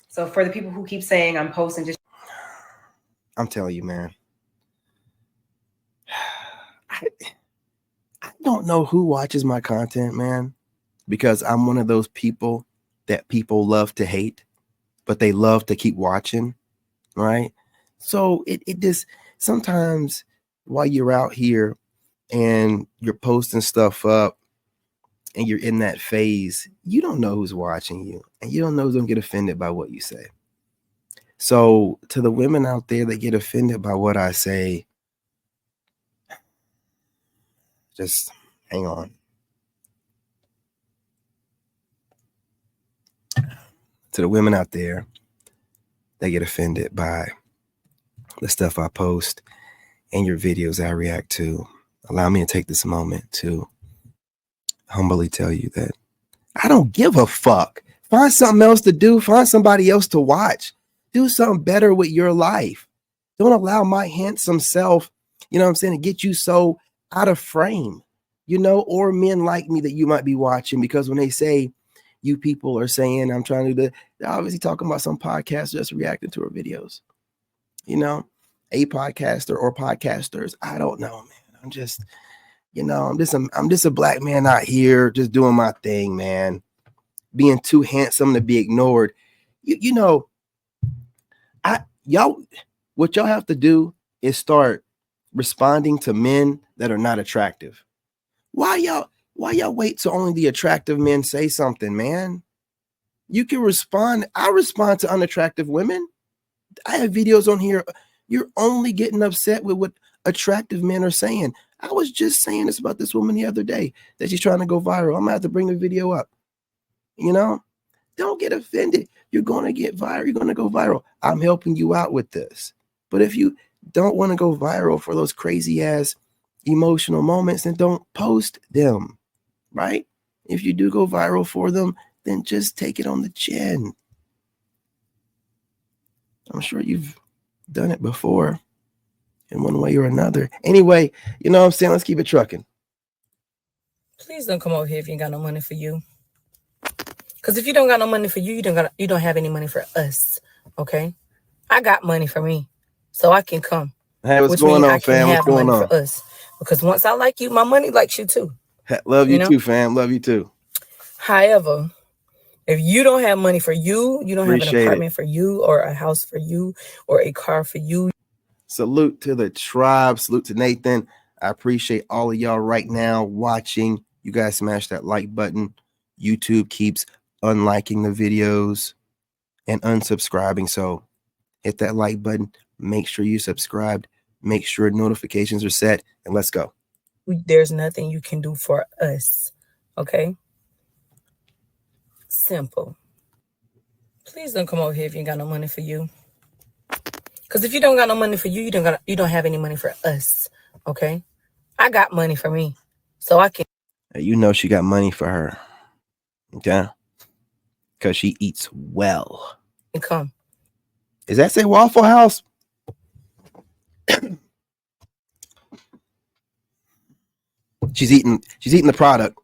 So for the people who keep saying I'm posting just. I'm telling you, man. I don't know who watches my content, man, because I'm one of those people that people love to hate, but they love to keep watching, right? So it just sometimes while you're out here and you're posting stuff up and you're in that phase, you don't know who's watching you and you don't know who's gonna get offended by what you say. So to the women out there that get offended by what I say, just hang on. To the women out there that get offended by the stuff I post and your videos I react to, allow me to take this moment to humbly tell you that I don't give a fuck. Find something else to do. Find somebody else to watch. Do something better with your life. Don't allow my handsome self, you know what I'm saying, to get you so out of frame, you know, or men like me that you might be watching, because when they say you people are saying I'm trying to do that, they're obviously talking about some podcast just reacting to our videos, you know, a podcaster or podcasters. I don't know, man. I'm just, you know, I'm just a black man out here just doing my thing, man. Being too handsome to be ignored. You know, what y'all have to do is start responding to men that are not attractive. Why y'all wait till only the attractive men say something, man? You can respond. I respond to unattractive women. I have videos on here. You're only getting upset with what attractive men are saying. I was just saying this about this woman the other day that she's trying to go viral. I'm gonna have to bring the video up. You know, don't get offended. You're going to get viral. You're going to go viral. I'm helping you out with this. But if you don't want to go viral for those crazy ass emotional moments, then don't post them, right? If you do go viral for them, then just take it on the chin. I'm sure you've done it before in one way or another. Anyway, you know what I'm saying? Let's keep it trucking. Please don't come over here if you ain't got no money for you. Because if you don't got no money for you, you don't have any money for us. Okay? I got money for me. So I can come. Hey, what's going on, fam? What's going on? For us. Because once I like you, my money likes you too. Love you too, fam. Love you too. However, if you don't have money for you, you don't have an Appreciate it. apartment for you or a house for you or a car for you. Salute to the tribe. Salute to Nathan. I appreciate all of y'all right now watching. You guys smash that like button. YouTube keeps unliking the videos and unsubscribing. So hit that like button. Make sure you subscribed. Make sure notifications are set. And let's go. There's nothing you can do for us. Okay? Simple. Please don't come over here if you ain't got no money for you. Because if you don't got no money for you, you don't have any money for us. Okay? I got money for me. So I can. You know she got money for her. Okay? Because she eats well. Come. Does that say Waffle House? She's eating the product.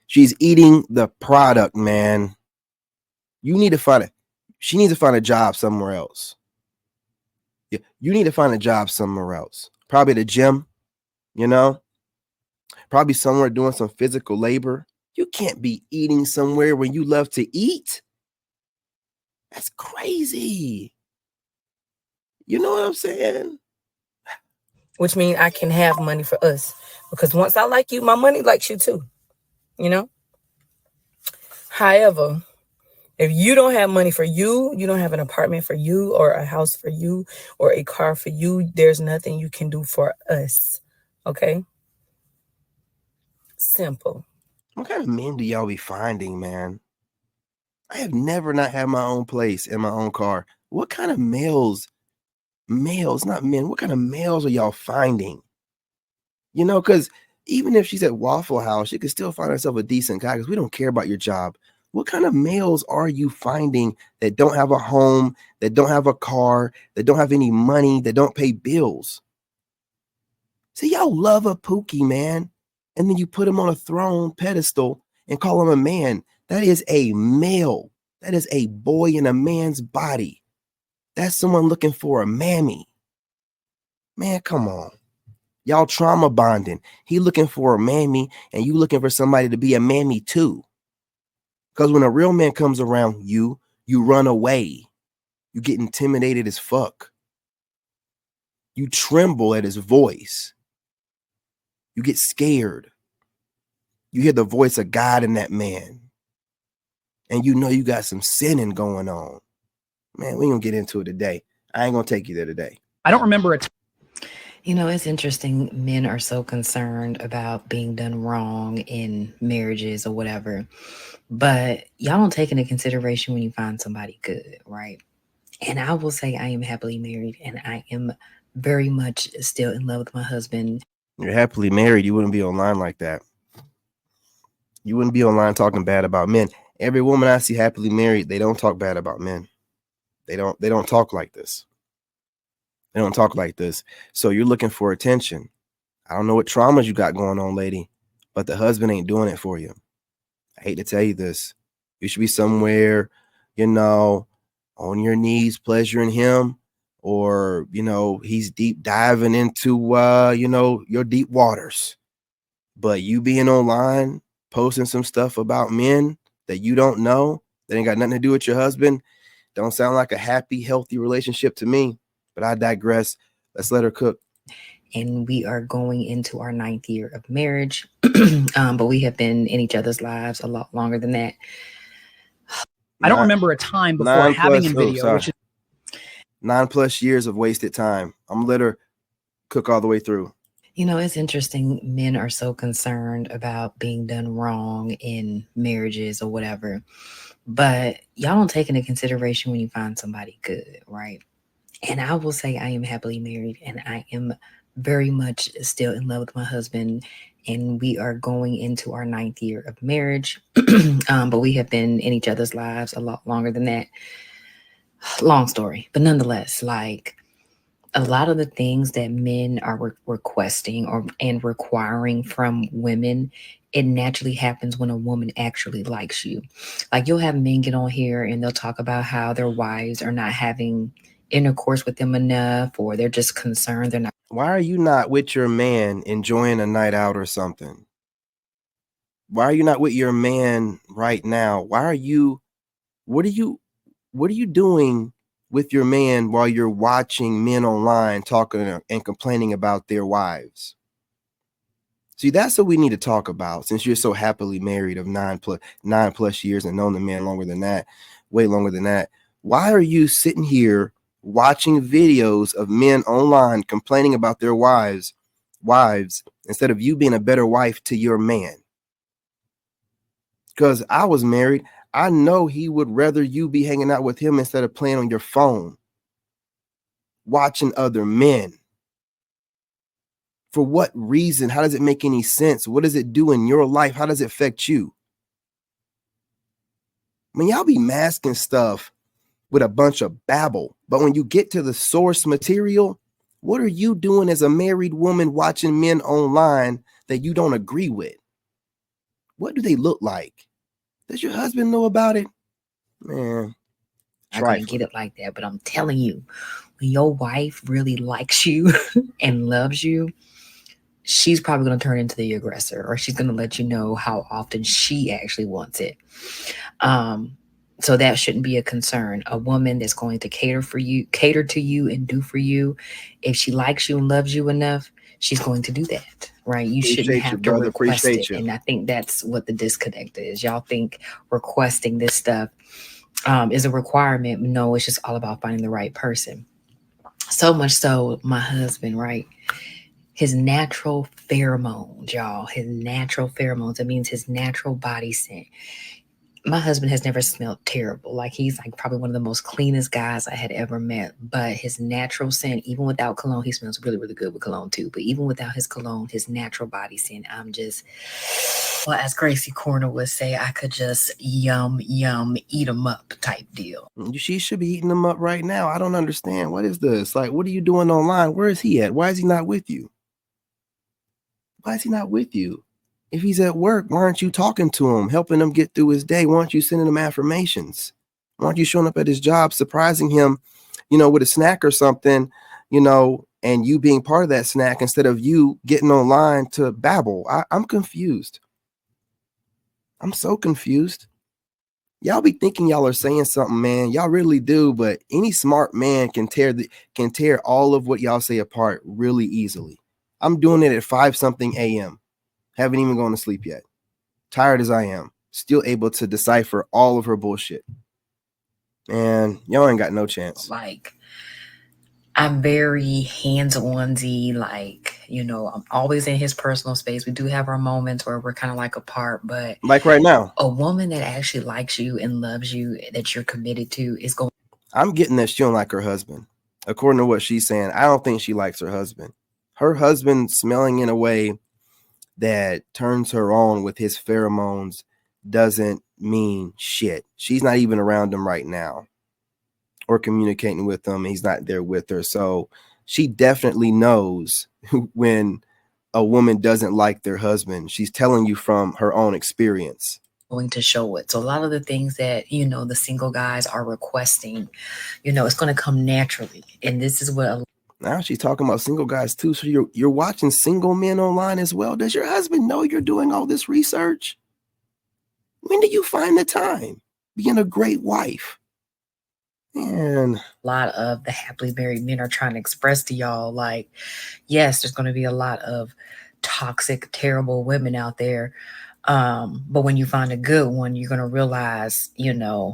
She's eating the product, man. You need to find it. She needs to find a job somewhere else. Yeah, you need to find a job somewhere else. Probably the gym, you know? Probably somewhere doing some physical labor. You can't be eating somewhere when you love to eat. That's crazy. You know what I'm saying? Which means I can have money for us. Because once I like you, my money likes you too. You know? However, if you don't have money for you, you don't have an apartment for you or a house for you or a car for you, there's nothing you can do for us. Okay? Simple. What kind of men do y'all be finding, man? I have never not had my own place in my own car. What kind of males, not men, what kind of males are y'all finding? You know, because even if she's at Waffle House, she could still find herself a decent guy because we don't care about your job. What kind of males are you finding that don't have a home, that don't have a car, that don't have any money, that don't pay bills? See, y'all love a Pookie, man. And then you put him on a throne pedestal and call him a man. That is a male. That is a boy in a man's body. That's someone looking for a mammy. Man, come on. Y'all trauma bonding. He looking for a mammy and you looking for somebody to be a mammy too. Because when a real man comes around you, you run away. You get intimidated as fuck. You tremble at his voice. You get scared. You hear the voice of God in that man. And you know you got some sinning going on. Man, we ain't gonna get into it today. I ain't gonna take you there today. I don't remember it. You know, it's interesting. Men are so concerned about being done wrong in marriages or whatever. But y'all don't take into consideration when you find somebody good, right? And I will say I am happily married and I am very much still in love with my husband. You're happily married. You wouldn't be online like that. You wouldn't be online talking bad about men. Every woman I see happily married, they don't talk bad about men. They don't talk like this. They don't talk like this. So you're looking for attention. I don't know what traumas you got going on, lady, but the husband ain't doing it for you. I hate to tell you this. You should be somewhere, you know, on your knees, pleasuring him, or, you know, he's deep diving into, you know, your deep waters. But you being online, posting some stuff about men that you don't know, that ain't got nothing to do with your husband, don't sound like a happy, healthy relationship to me. But I digress. Let's let her cook. And we are going into our 9th year of marriage. But we have been in each other's lives a lot longer than that. I don't remember a time before having a video, which is 9+ years of wasted time. I'm gonna let her cook all the way through. You know, it's interesting. Men are so concerned about being done wrong in marriages or whatever. But y'all don't take into consideration when you find somebody good, right? And I will say I am happily married and I am very much still in love with my husband. And we are going into our 9th year of marriage. But we have been in each other's lives a lot longer than that. Long story. But nonetheless, like a lot of the things that men are requesting and requiring from women, it naturally happens when a woman actually likes you. Like you'll have men get on here and they'll talk about how their wives are not having intercourse with them enough, or they're just concerned they're not. Why are you not with your man enjoying a night out or something? Why are you not with your man right now? What are you doing with your man while you're watching men online talking and complaining about their wives? See, that's what we need to talk about, since you're so happily married of 9+ years and known the man longer than that, way longer than that. Why are you sitting here watching videos of men online complaining about their wives instead of you being a better wife to your man? Because I was married. I know he would rather you be hanging out with him instead of playing on your phone, watching other men. For what reason? How does it make any sense? What does it do in your life? How does it affect you? I mean, y'all be masking stuff with a bunch of babble, but when you get to the source material, what are you doing as a married woman watching men online that you don't agree with? What do they look like? Does your husband know about it? Man, I'm not gonna get it like that, but I'm telling you, when your wife really likes you and loves you, she's probably going to turn into the aggressor, or she's going to let you know how often she actually wants it. So that shouldn't be a concern. A woman that's going to cater to you and do for you, if she likes you and loves you enough, she's going to do that, right? You shouldn't have to request it. And I think that's what the disconnect is. Y'all think requesting this stuff is a requirement. No, it's just all about finding the right person. So much so, my husband, right? His natural pheromones, y'all, that means his natural body scent. My husband has never smelled terrible. Like, he's like probably one of the most cleanest guys I had ever met, but his natural scent, even without cologne, he smells really, really good with cologne too. But even without his cologne, his natural body scent, I'm just, well, as Gracie Corner would say, I could just yum, eat them up type deal. She should be eating them up right now. I don't understand. What is this? Like, what are you doing online? Where is he at? Why is he not with you? Why is he not with you? If he's at work, why aren't you talking to him, helping him get through his day? Why aren't you sending him affirmations? Why aren't you showing up at his job, surprising him, with a snack or something, and you being part of that snack instead of you getting online to babble? I'm confused. I'm so confused. Y'all be thinking y'all are saying something, man. Y'all really do, but any smart man can tear all of what y'all say apart really easily. I'm doing it at 5-something a.m. Haven't even gone to sleep yet. Tired as I am, still able to decipher all of her bullshit. And y'all ain't got no chance. Like, I'm very hands-on-y, like, I'm always in his personal space. We do have our moments where we're kind of like apart, but like right now, a woman that actually likes you and loves you, that you're committed to, is going. I'm getting that she don't like her husband. According to what she's saying, I don't think she likes her husband. Her husband smelling in a way that turns her on with his pheromones doesn't mean shit. She's not even around him right now or communicating with him. He's not there with her. So she definitely knows when a woman doesn't like their husband. She's telling you from her own experience. Going to show it. So a lot of the things that, the single guys are requesting, it's going to come naturally. And this is what now she's talking about single guys too. So you're watching single men online as well. Does your husband know you're doing all this research? When do you find the time? Being a great wife. Man. A lot of the happily married men are trying to express to y'all, like, yes, there's going to be a lot of toxic, terrible women out there. But when you find a good one, you're going to realize,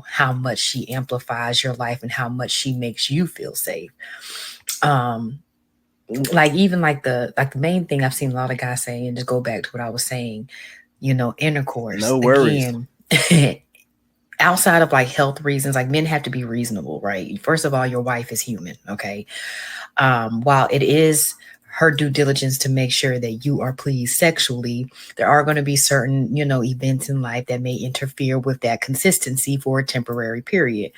how much she amplifies your life and how much she makes you feel safe. Like, even like the main thing I've seen a lot of guys say, and just go back to what I was saying, intercourse. No worries. Again, outside of like health reasons, like, men have to be reasonable, right? First of all, your wife is human, okay? While it is her due diligence to make sure that you are pleased sexually, there are going to be certain, events in life that may interfere with that consistency for a temporary period.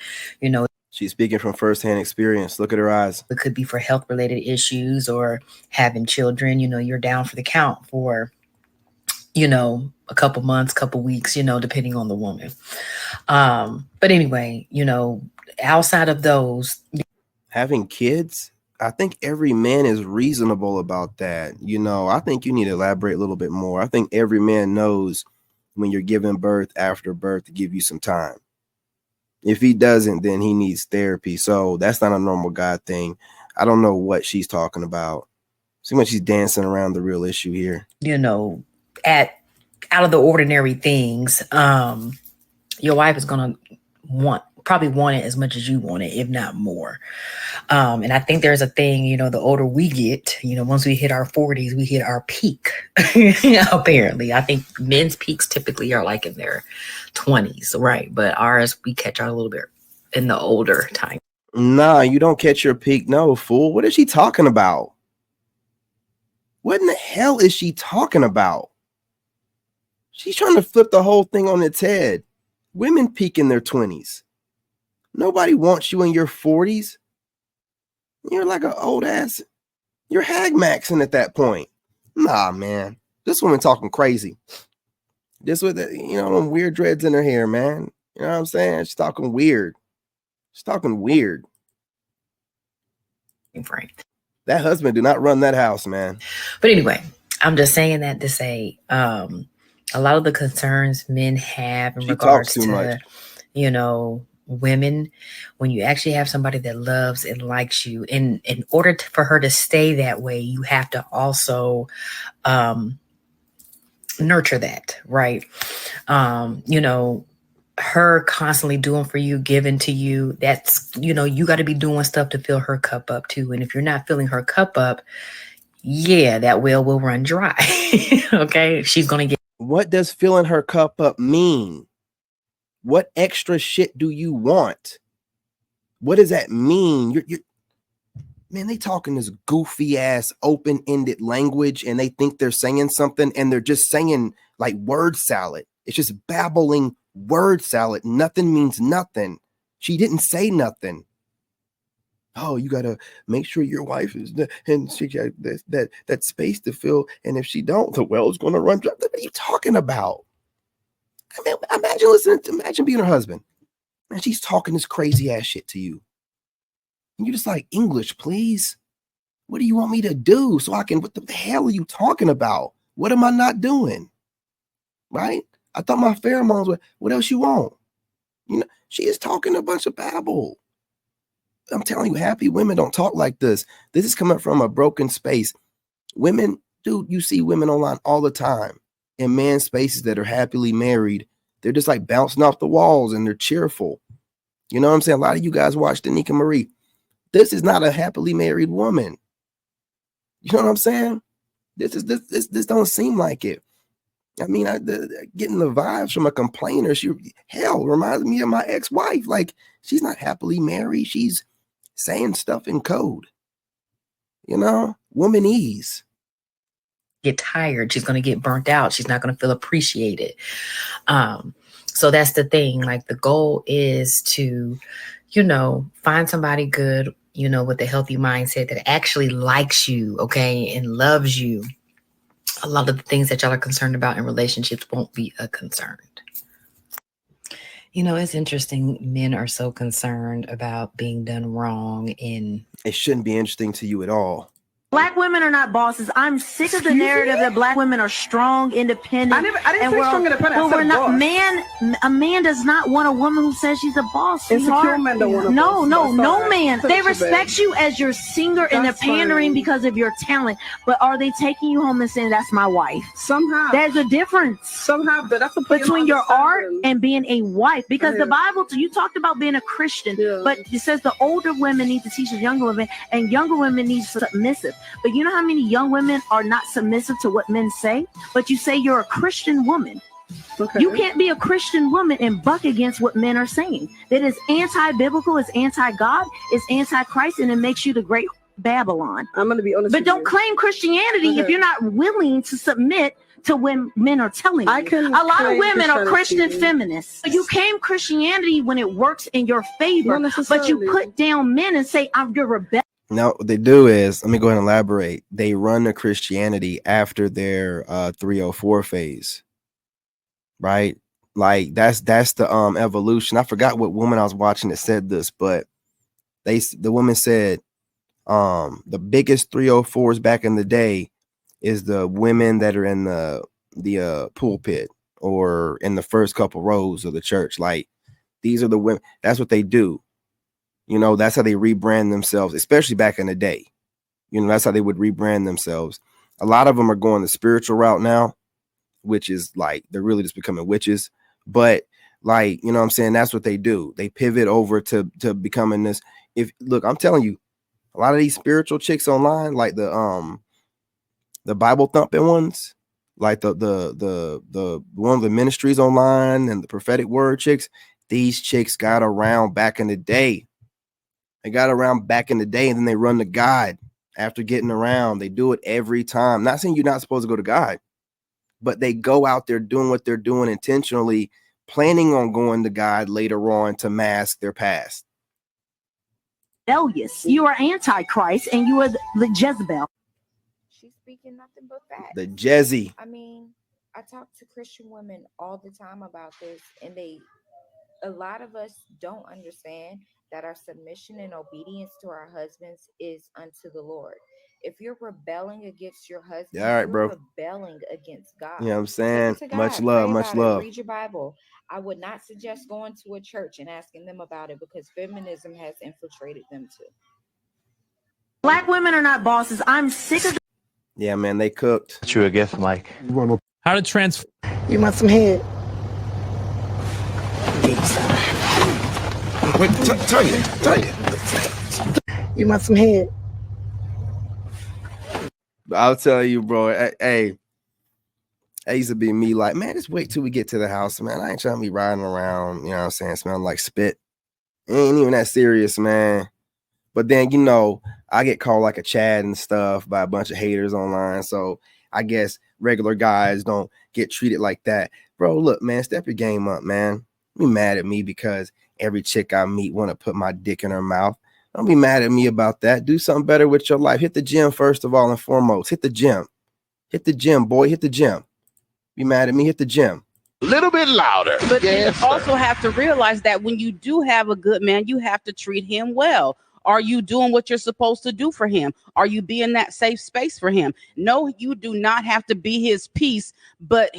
She's speaking from firsthand experience. Look at her eyes. It could be for health-related issues or having children. You're down for the count for, a couple months, couple weeks, depending on the woman. But anyway, outside of those, having kids, I think every man is reasonable about that. I think you need to elaborate a little bit more. I think every man knows, when you're giving birth, after birth, to give you some time. If he doesn't, then he needs therapy. So that's not a normal God thing. I don't know what she's talking about. See much she's dancing around the real issue here. You know, out of the ordinary things, your wife is gonna probably want it as much as you want it, if not more. And I think there's a thing, you know, the older we get, you know, once we hit our 40s, we hit our peak. Apparently, I think men's peaks typically are like in their 20s, right? But ours, we catch out a little bit in the older time. Nah, you don't catch your peak. No, fool. What is she talking about? What in the hell is she talking about? She's trying to flip the whole thing on its head. Women peak in their 20s. Nobody wants you in your 40s. You're like an old ass. You're hag maxing at that point. Nah, man. This woman talking crazy. This with the, you know, them weird dreads in her hair, man. You know what I'm saying? She's talking weird. She's talking weird. Right. That husband do not run that house, man. But anyway, I'm just saying that to say a lot of the concerns men have in regards to, you know, women, when you actually have somebody that loves and likes you, in order for her to stay that way, you have to also nurture that, right? You know, her constantly doing for you, giving to you, that's, you know, you got to be doing stuff to fill her cup up too. And if you're not filling her cup up, yeah, that well will run dry. Okay, she's gonna get. What does filling her cup up mean? What extra shit do you want? What does that mean? You're man, they talking this goofy ass open-ended language, and they think they're saying something, and they're just saying like word salad. It's just babbling word salad. Nothing means nothing. She didn't say nothing. Oh, you gotta make sure your wife is and she got that space to fill. And if she don't, the well's gonna run dry. What are you talking about? I mean, imagine being her husband, and she's talking this crazy ass shit to you. And you're just like, English, please. What do you want me to do so I can? What the hell are you talking about? What am I not doing? Right? I thought my pheromones were. What else you want? You know, she is talking a bunch of babble. I'm telling you, happy women don't talk like this. This is coming from a broken space. Women, dude, you see women online all the time in men's spaces that are happily married. They're just like bouncing off the walls and they're cheerful. You know what I'm saying? A lot of you guys watch Danica Marie. This is not a happily married woman. You know what I'm saying? This don't seem like it. I mean, getting the vibes from a complainer. She reminds me of my ex-wife. Like, she's not happily married. She's saying stuff in code. You know, womanese. Get tired. She's going to get burnt out. She's not going to feel appreciated. So that's the thing. Like, the goal is to, you know, find somebody good, you know, with a healthy mindset that actually likes you, okay, and loves you. A lot of the things that y'all are concerned about in relationships won't be a concern. You know, it's interesting. Men are so concerned about being done wrong in. It shouldn't be interesting to you at all. Black women are not bosses. I'm sick of the narrative that black women are strong, independent. I didn't say strong, independent. But we're not. A man does not want a woman who says she's a boss. Insecure men don't want a boss. No man. They respect you as your singer and they're pandering because of your talent. But are they taking you home and saying that's my wife? Somehow. There's a difference. Somehow, but that's between your art and being a wife. Because the Bible, you talked about being a Christian, but it says the older women need to teach the younger women, and younger women need to be submissive. But you know how many young women are not submissive to what men say? But you say you're a Christian woman. Okay. You can't be a Christian woman and buck against what men are saying. That is anti-biblical, it's anti-God, it's anti-Christ, and it makes you the great Babylon. I'm going to be honest. But don't claim Christianity if you're not willing to submit to when men are telling you. A lot of women are Christian feminists. You claim Christianity when it works in your favor, but you put down men and say, you're rebellious. No, what they do is, let me go ahead and elaborate. They run the Christianity after their 304 phase, right? Like that's the evolution. I forgot what woman I was watching that said this, but the woman said the biggest 304s back in the day is the women that are in the pulpit or in the first couple rows of the church. Like, these are the women. That's what they do. You know, that's how they rebrand themselves, especially back in the day. You know, that's how they would rebrand themselves. A lot of them are going the spiritual route now, which is like they're really just becoming witches. But like, you know what I'm saying? That's what they do. They pivot over to becoming this. If look, I'm telling you, a lot of these spiritual chicks online, like the Bible thumping ones, like the one of the ministries online and the prophetic word chicks, these chicks got around back in the day. They got around back in the day, and then they run to God after getting around. They do it every time. Not saying you're not supposed to go to God, but they go out there doing what they're doing intentionally, planning on going to God later on to mask their past. Rebellious. You are antichrist, and you are the Jezebel. She's speaking nothing but facts. The Jezzy. I mean, I talk to Christian women all the time about this, and a lot of us don't understand that our submission and obedience to our husbands is unto the Lord. If you're rebelling against your husband, Yeah, all right, you're bro. rebelling against God. You know what I'm Take saying? it to God. Much love, Pray much about love. it. Read your Bible. I would not suggest going to a church and asking them about it, because feminism has infiltrated them too. Black women are not bosses. I'm sick of. Yeah, man, they cooked. You a gift, Mike. How to transfer? You want some head? Wait, tell you. You want some head? I'll tell you, bro. Hey, that used to be me. Like, man, just wait till we get to the house, man. I ain't trying to be riding around, you know what I'm saying, smelling like spit. It ain't even that serious, man. But then, you know, I get called like a Chad and stuff by a bunch of haters online. So I guess regular guys don't get treated like that. Bro, look, man, step your game up, man. Don't be mad at me because every chick I meet want to put my dick in her mouth. Don't be mad at me about that. Do something better with your life. Hit the gym first of all and foremost. Hit the gym. Hit the gym, boy. Hit the gym. Be mad at me? Hit the gym. A little bit louder. But Yes, you also have to realize that when you do have a good man, you have to treat him well. Are you doing what you're supposed to do for him? Are you being that safe space for him? No, you do not have to be his peace, but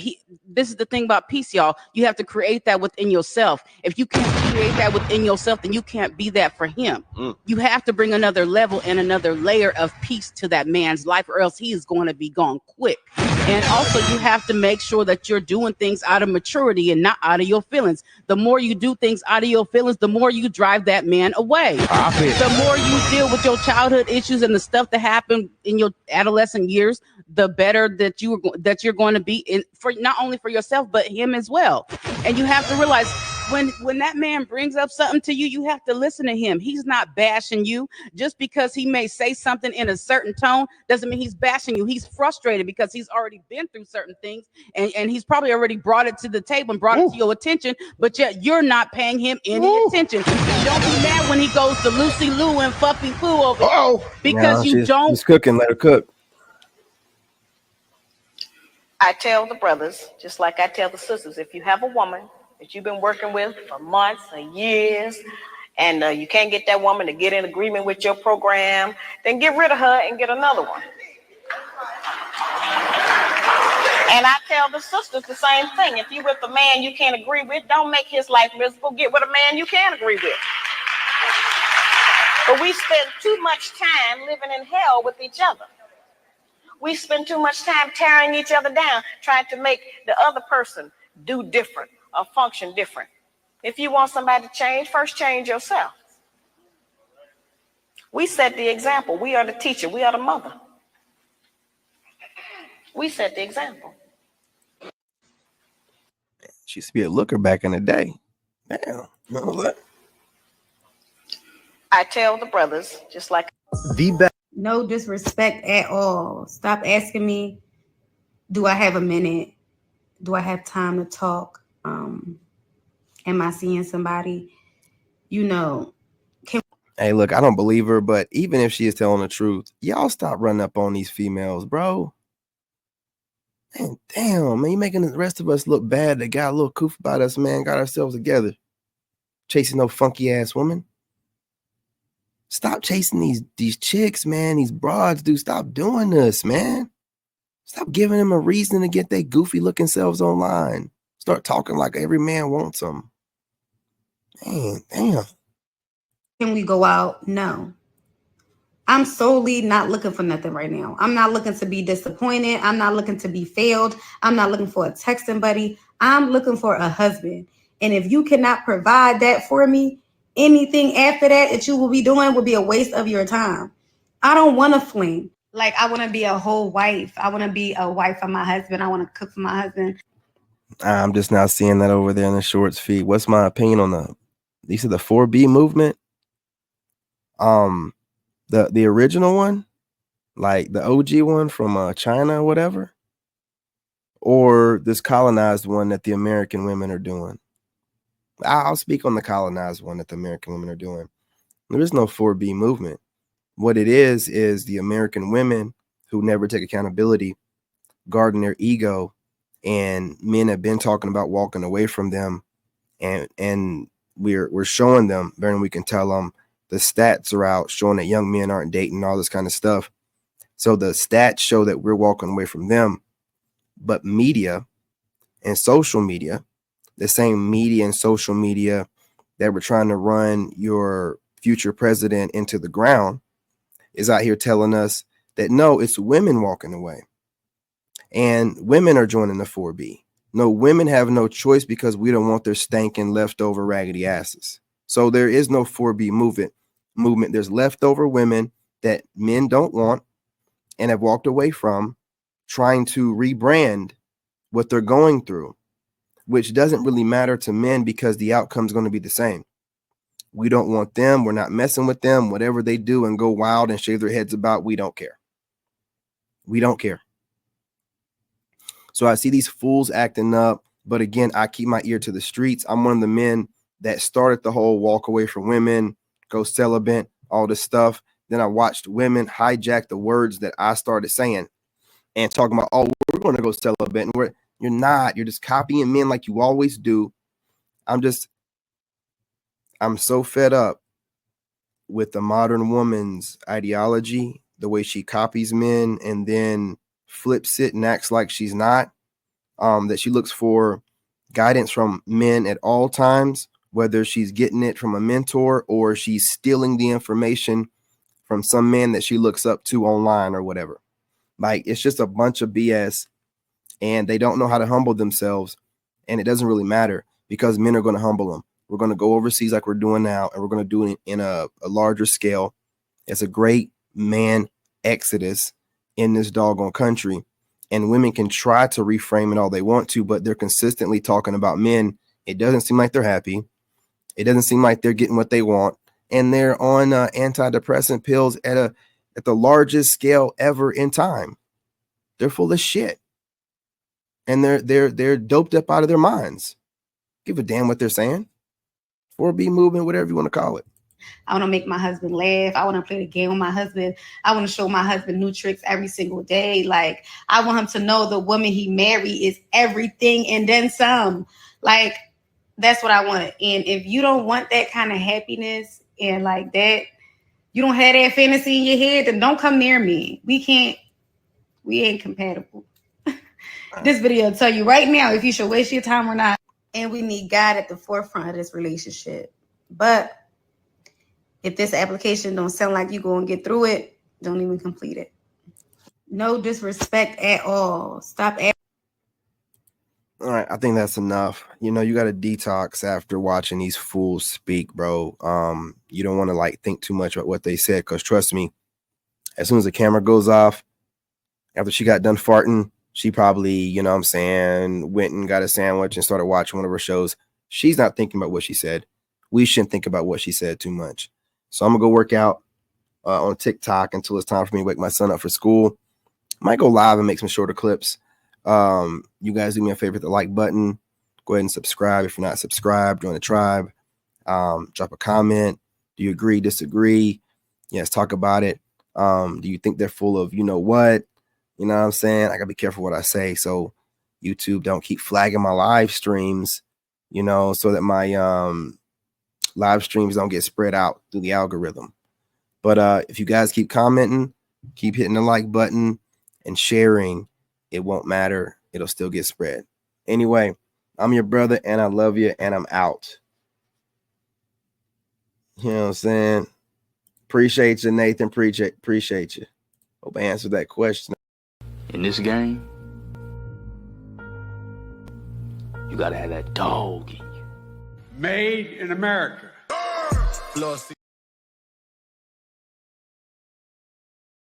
this is the thing about peace, y'all. You have to create that within yourself. If you can't create that within yourself, then you can't be that for him. You have to bring another level and another layer of peace to that man's life, or else he is going to be gone quick. And also, you have to make sure that you're doing things out of maturity and not out of your feelings. The more you do things out of your feelings, the more you drive that man away. The more you deal with your childhood issues and the stuff that happened in your adolescent years, the better that you're going to be for not only for yourself but him as well. And you have to realize when that man brings up something to you, you have to listen to him. He's not bashing you. Just because he may say something in a certain tone doesn't mean he's bashing you. He's frustrated because he's already been through certain things, and he's probably already brought it to the table and brought it to your attention, but yet you're not paying him any attention. Don't be mad when he goes to Lucy Lou and Fuppy Poo over it, because She's cooking. Let her cook. I tell the brothers, just like I tell the sisters, if you have a woman that you've been working with for months or years, and you can't get that woman to get in agreement with your program, then get rid of her and get another one. And I tell the sisters the same thing. If you with a man you can't agree with, don't make his life miserable. Get with a man you can agree with. But we spend too much time living in hell with each other. We spend too much time tearing each other down, trying to make the other person do different or function different. If you want somebody to change, first change yourself. We set the example. We are the teacher. We are the mother. We set the example. She used to be a looker back in the day. Damn. I tell the brothers, just like the best. No disrespect at all. Stop asking me, do I have a minute? Do I have time to talk? Am I seeing somebody? You know, Hey, look, I don't believe her, but even if she is telling the truth, y'all stop running up on these females, bro. Man, damn, man, you making the rest of us look bad. They got a little goof about us, man. Got ourselves together. Chasing no funky ass woman. Stop chasing these chicks, man. These broads, dude. Stop doing this, man. Stop giving them a reason to get their goofy looking selves online. Start talking like every man wants them. Man, damn. Can we go out? No. I'm solely not looking for nothing right now. I'm not looking to be disappointed. I'm not looking to be failed. I'm not looking for a texting buddy. I'm looking for a husband. And if you cannot provide that for me, anything after that you will be doing will be a waste of your time. I don't want to fling. Like, I want to be a whole wife. I want to be a wife for my husband. I want to cook for my husband. I'm just now seeing that over there in the shorts feed. What's my opinion on you said the 4B movement? The original one, like the OG one from China or whatever, or this colonized one that the American women are doing. I'll speak on the colonized one that the American women are doing. There is no 4B movement. What it is the American women who never take accountability, guarding their ego, and men have been talking about walking away from them, and we're showing them better than we can tell them. The stats are out showing that young men aren't dating, all this kind of stuff. So the stats show that we're walking away from them. But media and social media, the same media and social media that were trying to run your future president into the ground, is out here telling us that no, it's women walking away. And women are joining the 4B. No, women have no choice because we don't want their stinking leftover raggedy asses. So there is no 4B movement. There's leftover women that men don't want and have walked away from, trying to rebrand what they're going through, which doesn't really matter to men because the outcome is going to be the same. We don't want them. We're not messing with them. Whatever they do and go wild and shave their heads about, we don't care. We don't care. So I see these fools acting up. But again, I keep my ear to the streets. I'm one of the men that started the whole walk away from women, go celibate, all this stuff. Then I watched women hijack the words that I started saying and talking about, oh, we're going to go celibate. And you're not. You're just copying men like you always do. I'm so fed up with the modern woman's ideology, the way she copies men and then flips it and acts like she's not, that she looks for guidance from men at all times, whether she's getting it from a mentor or she's stealing the information from some man that she looks up to online or whatever. Like, it's just a bunch of BS, and they don't know how to humble themselves. And it doesn't really matter because men are going to humble them. We're going to go overseas like we're doing now, and we're going to do it in a larger scale. It's a great man exodus in this doggone country. And women can try to reframe it all they want to, but they're consistently talking about men. It doesn't seem like they're happy. It doesn't seem like they're getting what they want. And they're on antidepressant pills at the largest scale ever in time. They're full of shit. And they're doped up out of their minds. Give a damn what they're saying. 4B movement, whatever you want to call it. I want to make my husband laugh. I want to play the game with my husband. I want to show my husband new tricks every single day. Like, I want him to know the woman he married is everything and then some. Like, that's what I want. And if you don't want that kind of happiness and like that, you don't have that fantasy in your head, then don't come near me. We ain't compatible. This video will tell you right now if you should waste your time or not. And we need God at the forefront of this relationship. But if this application don't sound like you're going to get through it, don't even complete it. No disrespect at all. Stop. All right, I think that's enough. You know, you got to detox after watching these fools speak, bro. You don't want to like think too much about what they said, because trust me, as soon as the camera goes off, after she got done farting, she probably, you know what I'm saying, went and got a sandwich and started watching one of her shows. She's not thinking about what she said. We shouldn't think about what she said too much. So I'm gonna go work out on TikTok until it's time for me to wake my son up for school. Might go live and make some shorter clips. You guys do me a favor, hit the like button. Go ahead and subscribe if you're not subscribed. Join the tribe. Drop a comment. Do you agree, disagree? Yes, talk about it. Do you think they're full of you know what? You know what I'm saying? I gotta be careful what I say, so YouTube don't keep flagging my live streams, you know, so that my live streams don't get spread out through the algorithm. But if you guys keep commenting, keep hitting the like button and sharing, it won't matter. It'll still get spread. Anyway, I'm your brother and I love you and I'm out. You know what I'm saying? Appreciate you, Nathan. Appreciate you. Hope I answered that question. In this game, you gotta have that dog in you. Made in America.